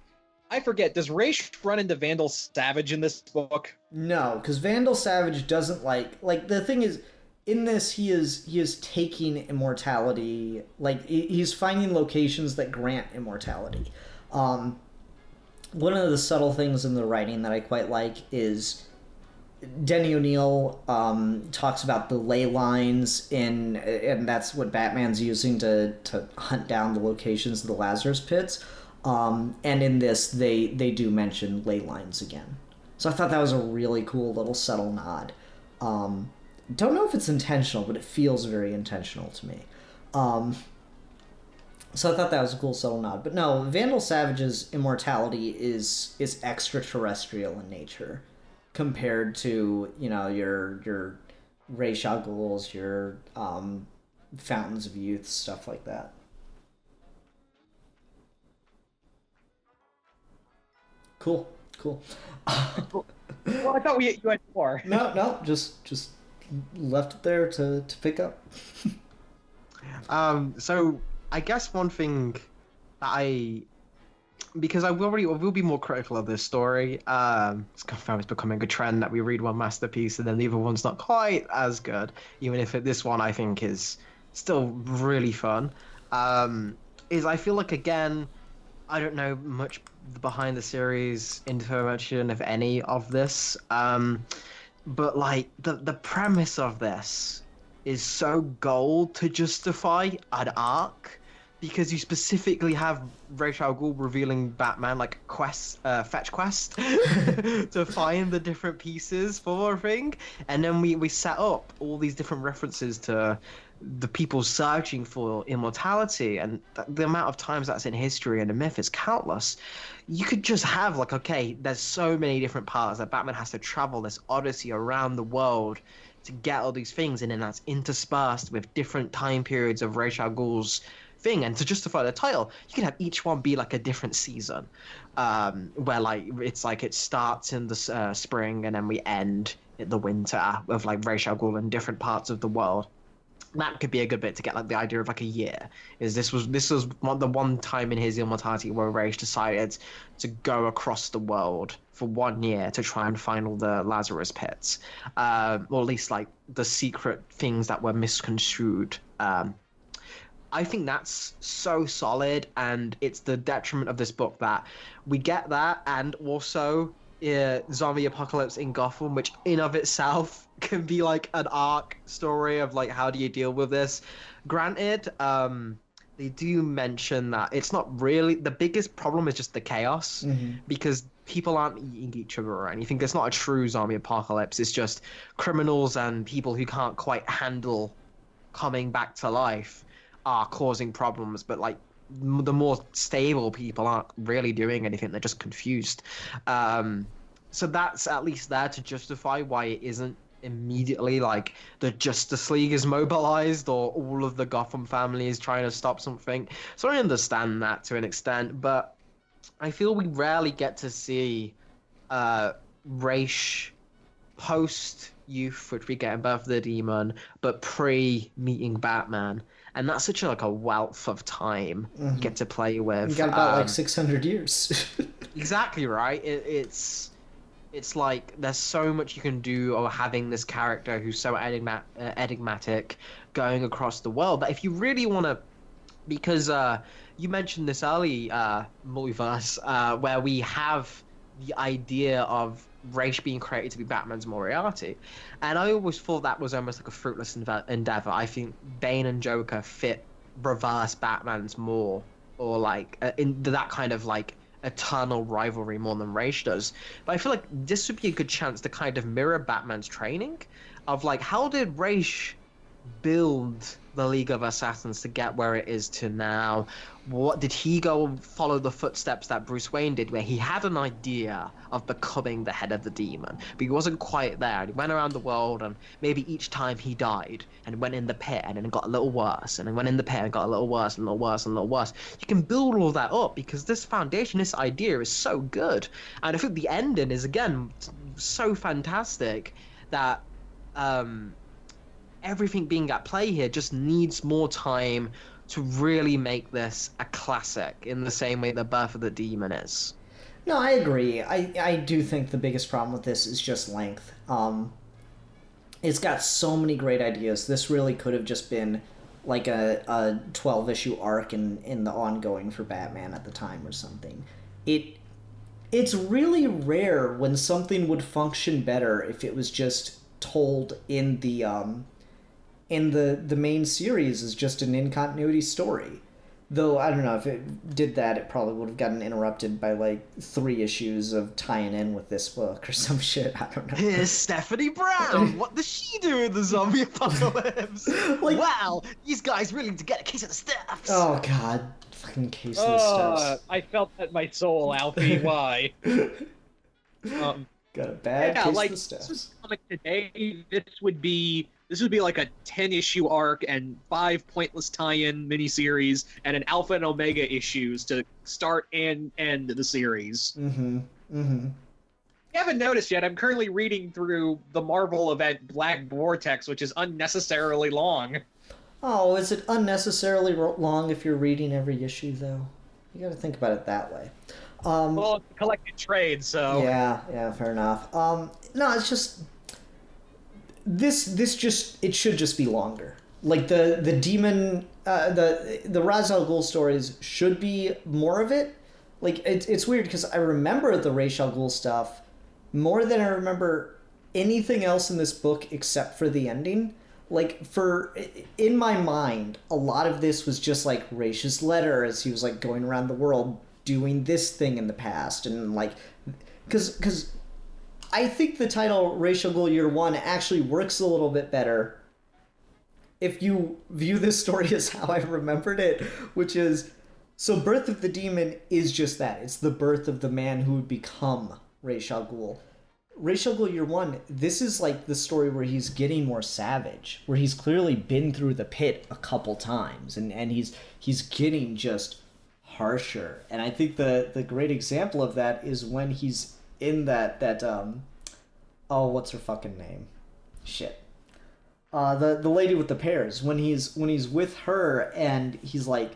I forget, does Raish run into Vandal Savage in this book? no, because Vandal Savage doesn't like the thing is in this he is taking immortality, like he's finding locations that grant immortality. One of the subtle things in the writing that I quite like is Denny O'Neil talks about the ley lines and that's what Batman's using to hunt down the locations of the Lazarus pits. And in this, they do mention ley lines again. So I thought that was a really cool little subtle nod. Don't know if it's intentional, but it feels very intentional to me. So I thought that was a cool subtle nod. But no, Vandal Savage's immortality is extraterrestrial in nature compared to, you know, your Ra's al Ghuls, your Fountains of Youth, stuff like that. Cool. Well, I thought you had more. No, just left it there to pick up. So I guess one thing that because I will be more critical of this story. It's becoming a trend that we read one masterpiece and then the other one's not quite as good, even if this one I think is still really fun. Is I feel like, again, I don't know much behind the series information, if any, of this. But like the premise of this is so gold to justify an arc, because you specifically have Ra's al Ghul revealing Batman like fetch quest to find the different pieces for a thing, and then we set up all these different references to the people searching for immortality, and the amount of times that's in history and the myth is countless. You could just have like, okay, there's so many different parts that Batman has to travel this odyssey around the world to get all these things, and then that's interspersed with different time periods of Ra's al Ghul's thing. And to justify the title, you could have each one be like a different season, where like it's like it starts in the spring and then we end in the winter with like Ra's al Ghul in different parts of the world. That could be a good bit to get like the idea of like a year. This was the one time in his immortality where Ra's decided to go across the world for 1 year to try and find all the Lazarus pits, or at least like the secret things that were misconstrued. I think that's so solid, and it's the detriment of this book that we get that, and also zombie apocalypse in Gotham, which in of itself can be like an arc story of like, how do you deal with this? Granted, they do mention that it's not really the biggest problem is just the chaos, because people aren't eating each other or anything. It's not a true zombie apocalypse. It's just criminals and people who can't quite handle coming back to life are causing problems, but like the more stable people aren't really doing anything. They're just confused. So that's at least there to justify why it isn't immediately like the Justice League is mobilized or all of the Gotham family is trying to stop something. So I understand that to an extent, but I feel we rarely get to see Ra's post youth, which we get in Birth of the Demon, but pre meeting Batman. And that's such a wealth of time you get to play with. You got about like 600 years. Exactly right. It's like there's so much you can do of having this character who's so enigmatic going across the world. But if you really want to, because you mentioned this early multiverse where we have the idea of Ra's being created to be Batman's Moriarty, and I always thought that was almost like a fruitless endeavor. I think Bane and Joker fit reverse Batman's more, or like in that kind of like eternal rivalry more than Ra's does. But I feel like this would be a good chance to kind of mirror Batman's training, of like how did Ra's build the League of Assassins to get where it is to now? What did he go and follow the footsteps that Bruce Wayne did, where he had an idea of becoming the head of the demon, but he wasn't quite there. He went around the world, and maybe each time he died and went in the pit, and then it got a little worse, and then went in the pit and got a little worse and a little worse and a little worse. You can build all that up because this foundation, this idea is so good, and I think the ending is again so fantastic that everything being at play here just needs more time to really make this a classic in the same way that Birth of the Demon is. No, I agree. I do think the biggest problem with this is just length. It's got so many great ideas. This really could have just been like a 12-issue arc in the ongoing for Batman at the time or something. It's really rare when something would function better if it was just told in the main series as just an in-continuity story. Though, I don't know, if it did that, it probably would have gotten interrupted by, like, 3 issues of tying in with this book or some shit. I don't know. Here's Stephanie Brown! What does she do in the zombie apocalypse? Like, wow, these guys really need to get a case of the stuffs! oh, God. Fucking case of the stuffs. I felt that in my soul, Alfie. Why? Got a bad case like of the stuffs. this was comic today. This would be like a 10-issue arc and 5 pointless tie-in miniseries and an Alpha and Omega issues to start and end the series. Mm-hmm. Mm-hmm. You haven't noticed yet, I'm currently reading through the Marvel event Black Vortex, which is unnecessarily long. Oh, is it unnecessarily long if you're reading every issue, though? You gotta think about it that way. Well, it's a collected trade, so... Yeah, fair enough. No, it's just... This just... It should just be longer. Like, the demon... the Ra's al Ghul stories should be more of it. Like, it's weird, because I remember the Ra's al Ghul stuff more than I remember anything else in this book except for the ending. Like, in my mind, a lot of this was just, like, Raish's letter as he was, like, going around the world doing this thing in the past. And, like, because I think the title Ra's al Ghul Year 1 actually works a little bit better if you view this story as how I remembered it, which is, so Birth of the Demon is just that. It's the birth of the man who would become Ra's al Ghul. Ra's al Ghul Year 1, this is like the story where he's getting more savage, where he's clearly been through the pit a couple times, and he's getting just harsher. And I think the great example of that is when he's in that oh, what's her fucking name? Shit. The lady with the pears, when he's with her and he's like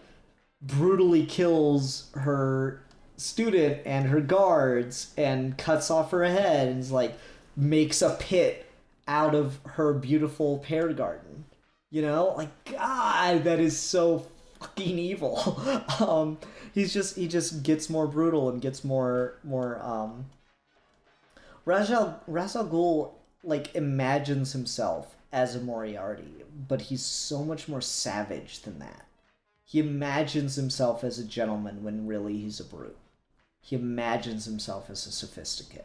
brutally kills her student and her guards and cuts off her head and is like makes a pit out of her beautiful pear garden. You know, like, God, that is so fucking evil. He just gets more brutal and gets more Ra's al Ghul, like, imagines himself as a Moriarty, but he's so much more savage than that. He imagines himself as a gentleman when really he's a brute. He imagines himself as a sophisticate.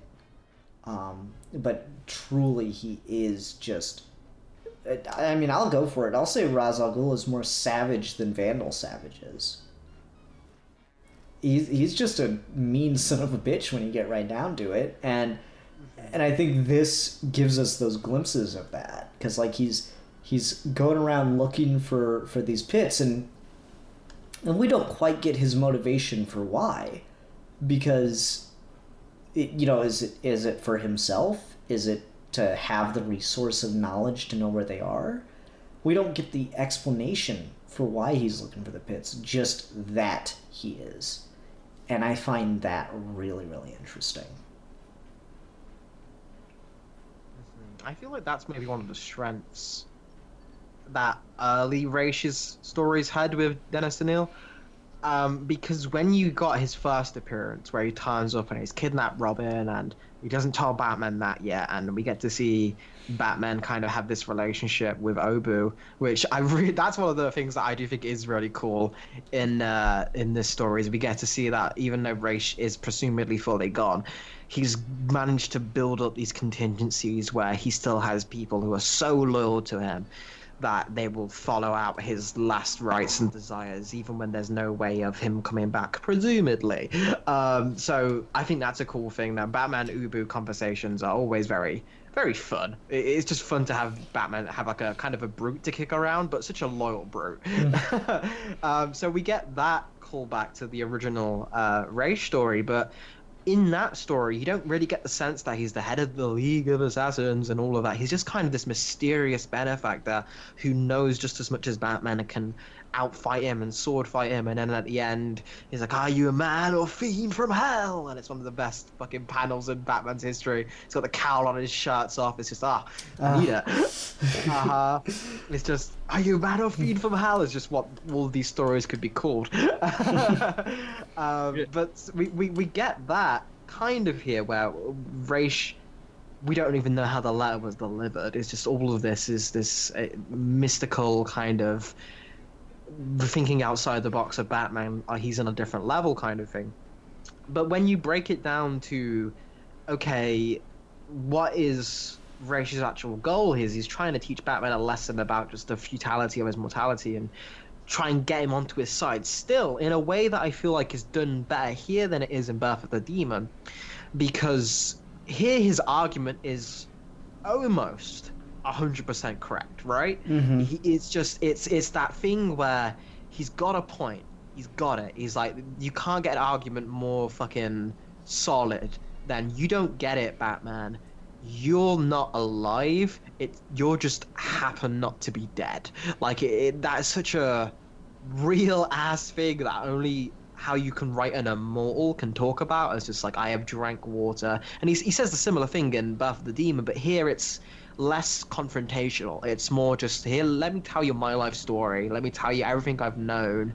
But truly he is just... I mean, I'll go for it. I'll say Ra's al Ghul is more savage than Vandal Savage is. He's just a mean son of a bitch when you get right down to it. And I think this gives us those glimpses of that. Because, like, he's going around looking for these pits, and we don't quite get his motivation for why. Because, is it for himself? Is it to have the resource of knowledge to know where they are? We don't get the explanation for why he's looking for the pits, just that he is. And I find that really, really interesting. I feel like that's maybe one of the strengths that early Raish's stories had with Dennis O'Neill. Because when you got his first appearance, where he turns up and he's kidnapped Robin, and he doesn't tell Batman that yet, and we get to see Batman kind of have this relationship with Obu, which that's one of the things that I do think is really cool in this story, is we get to see that even though Raish is presumably fully gone, he's managed to build up these contingencies where he still has people who are so loyal to him that they will follow out his last rights and desires, even when there's no way of him coming back, presumably. So I think that's a cool thing. That Batman Ubu conversations are always very, very fun. It's just fun to have Batman have like a kind of a brute to kick around, but such a loyal brute. So we get that callback to the original Raish story, but in that story, you don't really get the sense that he's the head of the League of Assassins and all of that. He's just kind of this mysterious benefactor who knows just as much as Batman and can outfight him and sword fight him. And then at the end, he's like, "Are you a man or fiend from hell?" And it's one of the best fucking panels in Batman's history. He's got the cowl on, his shirt's off. It's just, I need it. It's just, "Are you a man or fiend from hell?" is just what all these stories could be called. But we get that kind of here, where Raish, we don't even know how the letter was delivered. It's just all of this is this mystical kind of thinking outside the box of Batman. He's on a different level kind of thing. But when you break it down to, okay, what is Raish's actual goal? He's trying to teach Batman a lesson about just the futility of his mortality and try and get him onto his side, still in a way that I feel like is done better here than it is in Birth of the Demon, because here his argument is almost 100% correct, right? Mm-hmm. It's that thing where he's got a point, he's got it. He's like, you can't get an argument more fucking solid than, "You don't get it, Batman. You're not alive. You're just happen not to be dead." Like that is such a real ass thing that only how you can write an immortal can talk about. It's just like, "I have drank water," and he says the similar thing in Birth of the Demon, but here it's less confrontational. It's more just, "Here, let me tell you my life story. Let me tell you everything I've known,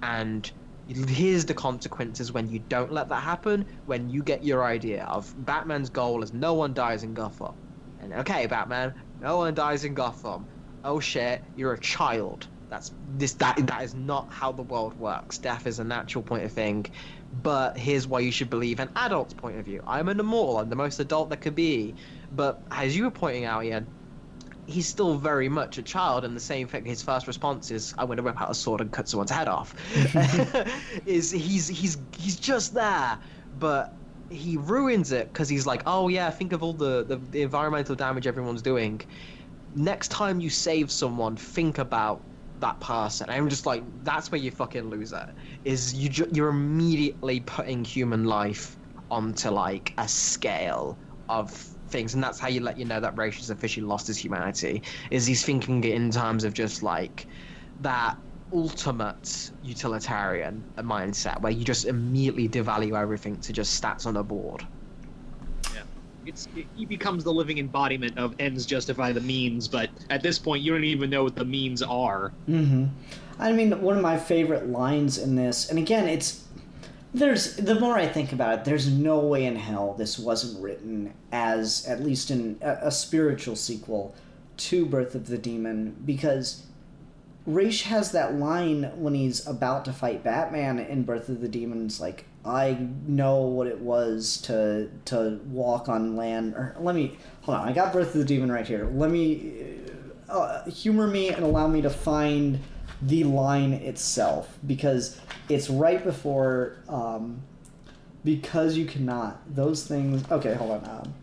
and here's the consequences when you don't let that happen, when you get your idea of Batman's goal is no one dies in Gotham." And okay, Batman, no one dies in Gotham. Oh shit, you're a child. That is not how the world works. Death is a natural point of thing. But here's why you should believe an adult's point of view. I'm an immortal, I'm the most adult that could be. But as you were pointing out, Ian, he's still very much a child, and the same thing. His first response is, "I'm going to whip out a sword and cut someone's head off." He's just there, but he ruins it because he's like, "Oh yeah, think of all the environmental damage everyone's doing. Next time you save someone, think about that person." And I'm just like, that's where you fucking lose it. Is you're immediately putting human life onto like a scale of things, and that's how you let you know that Raish has officially lost his humanity. Is he's thinking in terms of just like that ultimate utilitarian mindset where you just immediately devalue everything to just stats on a board. Yeah, he becomes the living embodiment of ends justify the means, but at this point you don't even know what the means are. Mm-hmm. I mean, one of my favorite lines in this, and again, the more I think about it, there's no way in hell this wasn't written as at least in a spiritual sequel to Birth of the Demon, because Raish has that line when he's about to fight Batman in Birth of the Demon. It's like, "I know what it was to walk on land." Or hold on, I got Birth of the Demon right here. Let me humor me and allow me to find the line itself, because it's right before "because you cannot, those things..." Okay, hold on.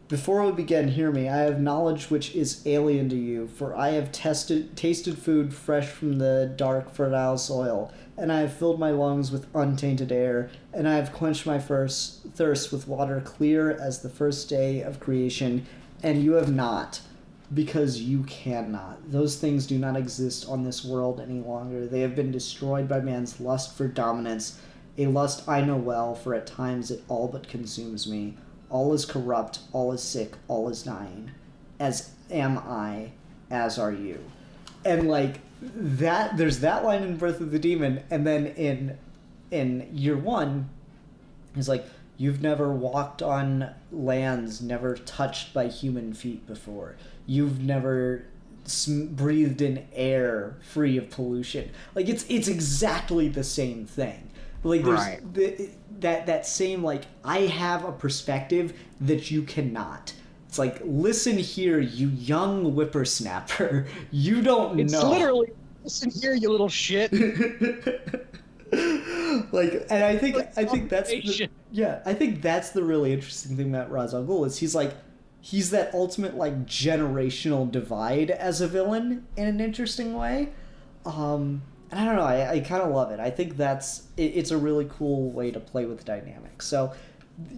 "Before we begin, hear me. I have knowledge which is alien to you, for I have tasted food fresh from the dark, fertile soil, and I have filled my lungs with untainted air, and I have quenched my thirst with water clear as the first day of creation, and you have not, because you cannot. Those things do not exist on this world any longer. They have been destroyed by man's lust for dominance, a lust I know well, for at times it all but consumes me. All is corrupt, all is sick, all is dying. As am I, as are you." And like that, there's that line in Birth of the Demon, and then in Year One, he's like, "You've never walked on lands never touched by human feet before. You've never breathed in air free of pollution." Like it's exactly the same thing. Like there's that same like, I have a perspective that you cannot. It's like, listen here, you young whippersnapper. You don't know. It's literally, listen here, you little shit. Like, and I think that's I think that's the really interesting thing about Ra's al Ghul is he's that ultimate like generational divide as a villain in an interesting way. And I don't know, I kind of love it. I think it's a really cool way to play with dynamics. So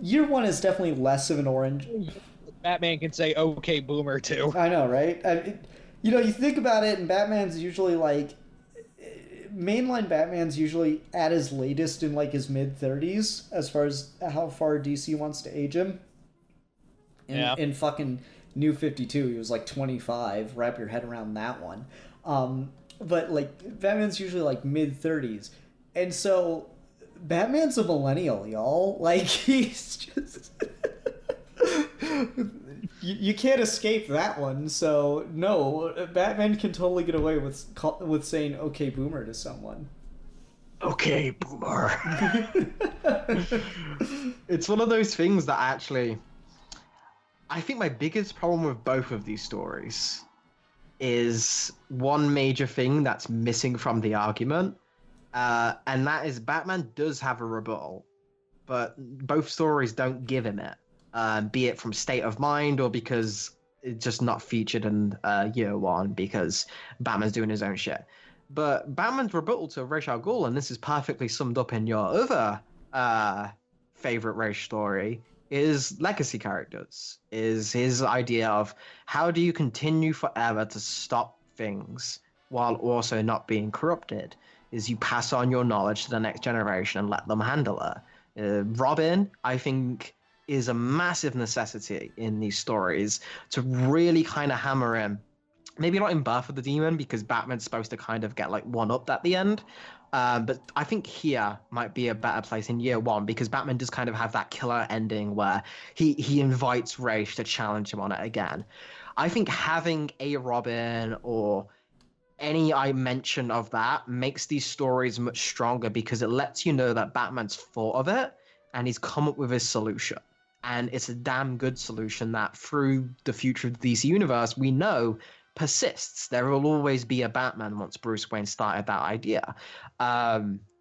Year One is definitely less of an orange. Batman can say "Okay, Boomer" too. I know, right? You think about it, and Batman's usually like, mainline Batman's usually at his latest in like his mid-30s as far as how far DC wants to age him. In fucking New 52, he was like 25. Wrap your head around that one. But like Batman's usually like mid-30s, and so Batman's a millennial, y'all. Like he's just you can't escape that one. So no, Batman can totally get away with saying "Okay, Boomer" to someone. Okay, Boomer. It's one of those things that actually, I think my biggest problem with both of these stories is one major thing that's missing from the argument, and that is Batman does have a rebuttal, but both stories don't give him it, be it from state of mind or because it's just not featured in Year One because Batman's doing his own shit. But Batman's rebuttal to Ra's al Ghul, and this is perfectly summed up in your other favorite Ra's story, is legacy characters, is his idea of how do you continue forever to stop things while also not being corrupted, is you pass on your knowledge to the next generation and let them handle it. Robin, I think, is a massive necessity in these stories to really kind of hammer in. Maybe not in Birth of the Demon, because Batman's supposed to kind of get like one-upped at the end. But I think here might be a better place in Year One, because Batman does kind of have that killer ending where he invites Ra's to challenge him on it again. I think having a Robin or any mention of that makes these stories much stronger, because it lets you know that Batman's thought of it and he's come up with his solution. And it's a damn good solution that through the future of this universe, we know persists. There will always be a Batman once Bruce Wayne started that idea.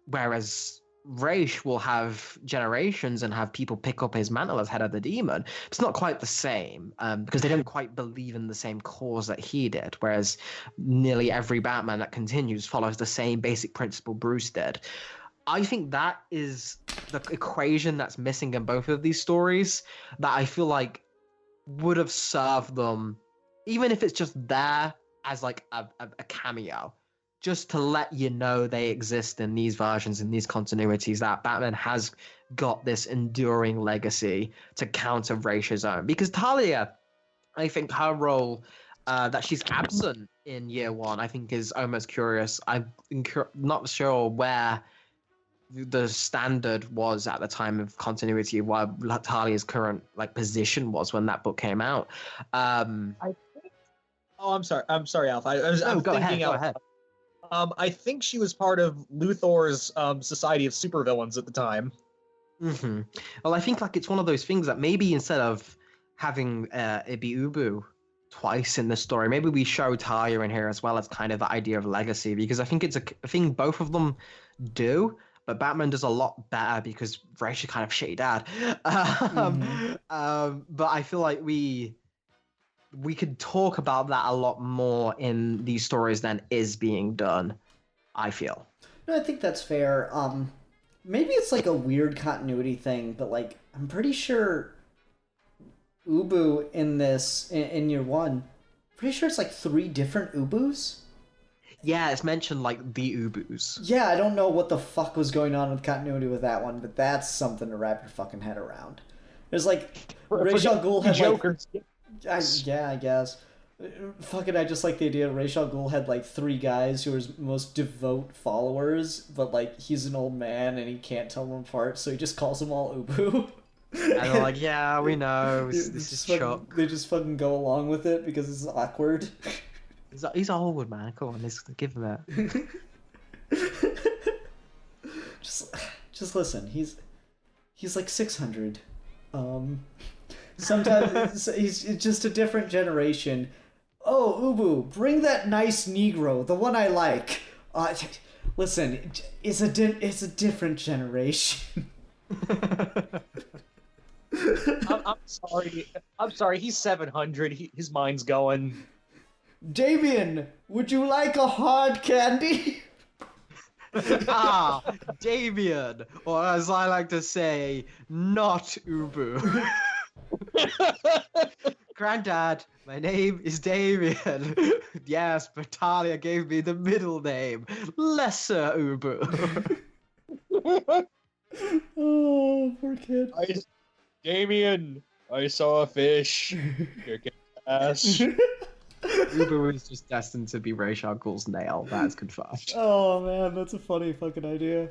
Whereas Ra's will have generations and have people pick up his mantle as head of the demon. It's not quite the same, because they don't quite believe in the same cause that he did, whereas nearly every Batman that continues follows the same basic principle Bruce did. I think that is the equation that's missing in both of these stories that I feel like would have served them, even if it's just there as like a cameo, just to let you know they exist in these versions, in these continuities, that Batman has got this enduring legacy to counter Ra's own. Because Talia, I think her role, that she's absent in Year One, I think is almost curious. I'm not sure where the standard was at the time of continuity, what Talia's current like position was when that book came out. I'm sorry, Alf. I'm go thinking ahead. I think she was part of Luthor's Society of Supervillains at the time. Mm-hmm. Well, I think like it's one of those things that maybe instead of having it be Ubu twice in the story, maybe we show Talia in here as well as kind of the idea of legacy, because I think it's a thing both of them do. But Batman does a lot better because Ra's is kind of shitty dad. But I feel like we could talk about that a lot more in these stories than is being done, I feel. No, I think that's fair. Maybe it's like a weird continuity thing, but like I'm pretty sure Ubu in this in Year One, pretty sure it's like 3 different Ubus. Yeah, it's mentioned like the Ubus. Yeah, I don't know what the fuck was going on with continuity with that one, but that's something to wrap your fucking head around. There's like Ra's al Ghul had Jokers. like, yeah, I guess. Fucking, I just like the idea Ra's al Ghul had like 3 guys who are his most devout followers, but like he's an old man and he can't tell them apart, so he just calls them all Ubu. And they're like, yeah, we know, this is fucking, Chuck. they just fucking go along with it because it's awkward. He's old, man. Come on, let's give him that. just listen. He's like 600. Sometimes he's just a different generation. Oh, Ubu, bring that nice Negro, the one I like. Listen, it's a different generation. I'm sorry. He's 700. His mind's going. Damien, would you like a hard candy? Damien, or as I like to say, not Ubu. Granddad, my name is Damien. Yes, but Talia gave me the middle name, Lesser Ubu. Oh, poor kid. Damien, I saw a fish. Here, get ass. Ubu is just destined to be Ra's al Ghul's nail. That's confirmed. Oh man, that's a funny fucking idea.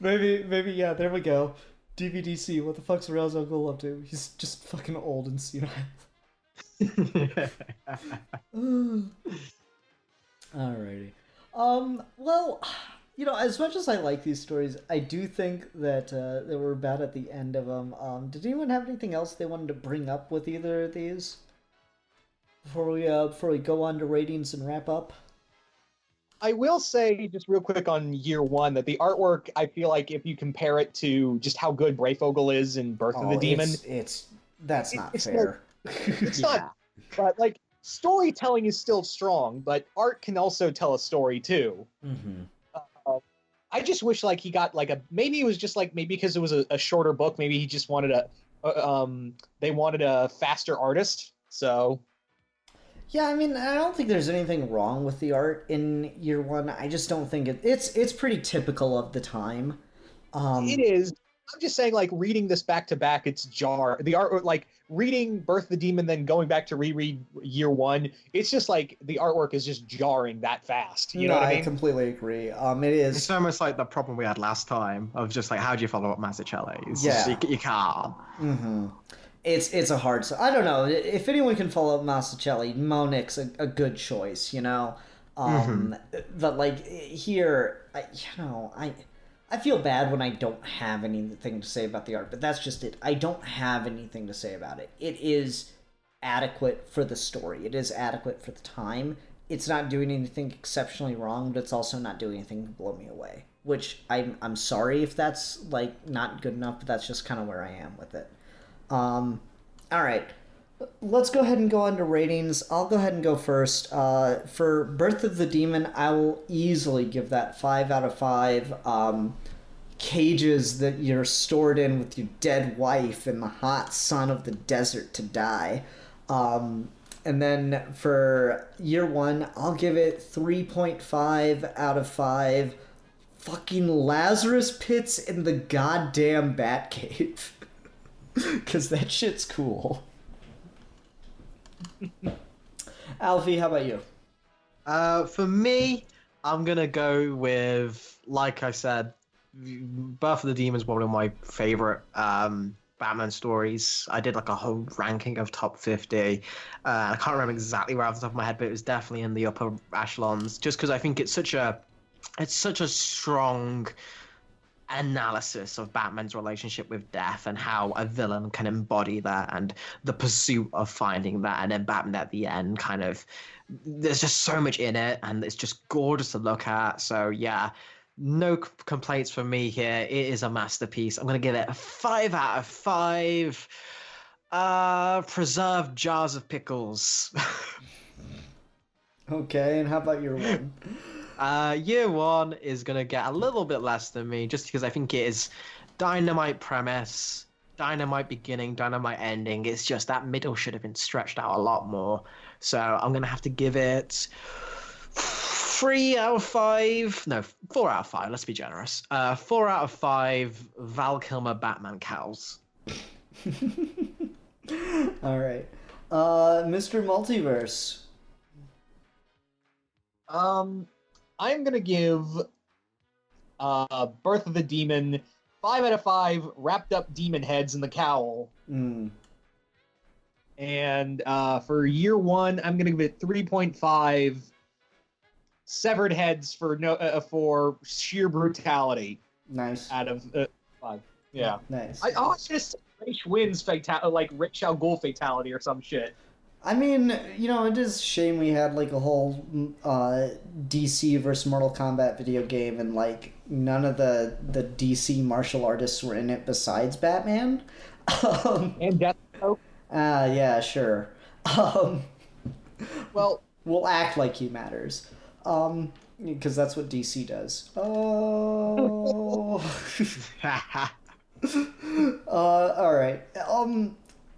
Maybe yeah. There we go. DVDC. What the fuck's Ra's al Ghul up to? He's just fucking old and senile. Alrighty. Well, as much as I like these stories, I do think that they were bad at the end of them. Did anyone have anything else they wanted to bring up with either of these? Before we go on to ratings and wrap up? I will say, just real quick on year 1, that the artwork, I feel like if you compare it to just how good Breyfogle is in Birth of the Demon... That's not fair. It's not, but like, storytelling is still strong, but art can also tell a story too. Mm-hmm. I just wish like he got like maybe it was just like maybe because it was a shorter book, maybe he just wanted they wanted a faster artist, so... Yeah, I mean, I don't think there's anything wrong with the art in year 1. I just don't think it's pretty typical of the time. It is. I'm just saying, like, reading this back to back, it's the art, like, reading Birth of the Demon, then going back to reread year 1, it's just like the artwork is just jarring that fast. You know what I mean? I completely agree. It is. It's almost like the problem we had last time of just like, how do you follow up Mazzucchelli? Yeah. You can't. Mm-hmm. It's a hard... I don't know. If anyone can follow up Mazzucchelli, Monique's a good choice, But, like, here, I feel bad when I don't have anything to say about the art, but that's just it. I don't have anything to say about it. It is adequate for the story. It is adequate for the time. It's not doing anything exceptionally wrong, but it's also not doing anything to blow me away. Which, I'm sorry if that's, like, not good enough, but that's just kind of where I am with it. Alright. Let's go ahead and go on to ratings. I'll go ahead and go first. For Birth of the Demon, I will easily give that 5 out of 5. Cages that you're stored in with your dead wife in the hot sun of the desert to die. And then for year 1, I'll give it 3.5 out of 5. Fucking Lazarus pits in the goddamn Batcave. Because that shit's cool. Alfie, how about you? For me, I'm gonna go with, like I said, Birth of the Demon is one of my favorite Batman stories. I did like a whole ranking of top 50. I can't remember exactly where off the top of my head, but it was definitely in the upper echelons. Just because I think it's such a strong analysis of Batman's relationship with death and how a villain can embody that and the pursuit of finding that, and then Batman at the end kind of, there's just so much in it and it's just gorgeous to look at. So yeah, no complaints from me here. It is a masterpiece. I'm gonna give it a 5 out of 5 preserved jars of pickles. Okay, and how about your one? Year 1 is gonna get a little bit less than me, just because I think it is dynamite premise, dynamite beginning, dynamite ending. It's just that middle should have been stretched out a lot more. So I'm gonna have to give it 3 out of 5. No, 4 out of 5. Let's be generous. 4 out of 5 Val Kilmer Batman cows. All right, Mr. Multiverse. I'm gonna give Birth of the Demon 5 out of 5 wrapped up demon heads in the cowl. And for year 1, I'm gonna give it 3.5 severed heads for sheer brutality. Nice. Out of 5. Yeah. Nice. I should have said Raish wins fatality, like Raish Ghul fatality or some shit. I mean, it is a shame we had like a whole DC versus Mortal Kombat video game, and like none of the DC martial artists were in it besides Batman. And Deathstroke. Yeah, sure. Well, we'll act like he matters, because that's what DC does. Oh. All right.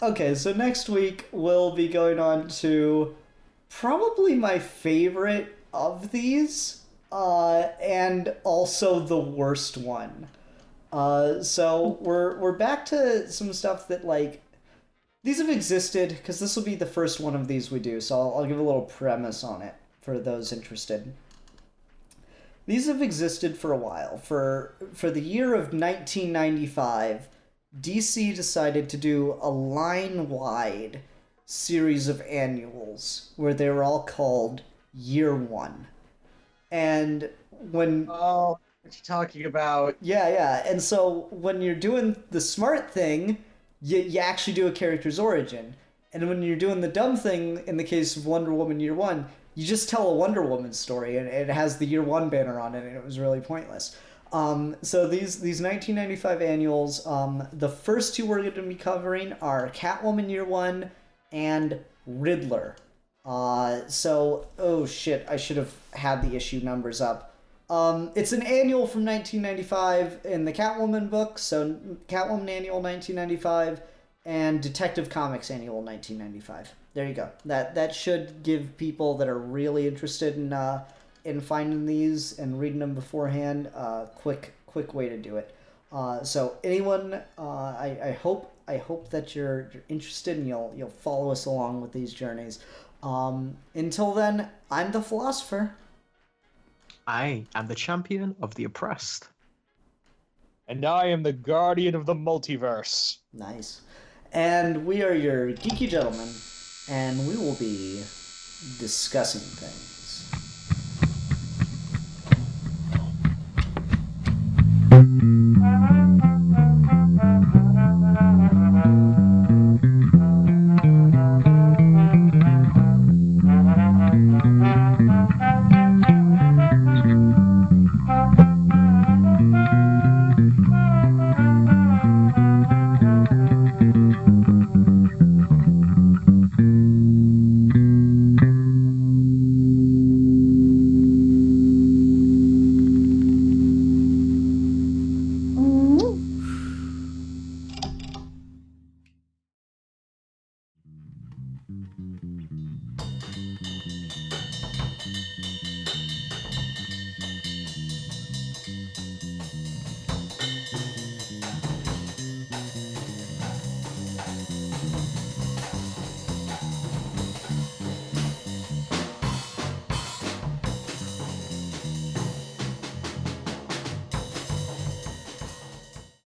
Okay, so next week we'll be going on to probably my favorite of these, and also the worst one. So we're back to some stuff that like these have existed, because this will be the first one of these we do. So I'll give a little premise on it for those interested. These have existed for a while. For the year of 1995. DC decided to do a line-wide series of annuals where they were all called Year One. And when... Oh, what you talking about? Yeah. And so when you're doing the smart thing, you actually do a character's origin. And when you're doing the dumb thing, in the case of Wonder Woman Year One, you just tell a Wonder Woman story, and it has the Year One banner on it, and it was really pointless. So these 1995 annuals, the first two we're going to be covering are Catwoman Year One and Riddler. Oh shit, I should have had the issue numbers up. It's an annual from 1995 in the Catwoman book, so Catwoman Annual 1995 and Detective Comics Annual 1995. There you go. That should give people that are really interested in finding these and reading them beforehand, quick way to do it. So anyone, I hope that you're interested and you'll follow us along with these journeys. Until then, I'm the philosopher. I am the champion of the oppressed. And I am the guardian of the multiverse. Nice. And we are your geeky gentlemen, and we will be discussing things.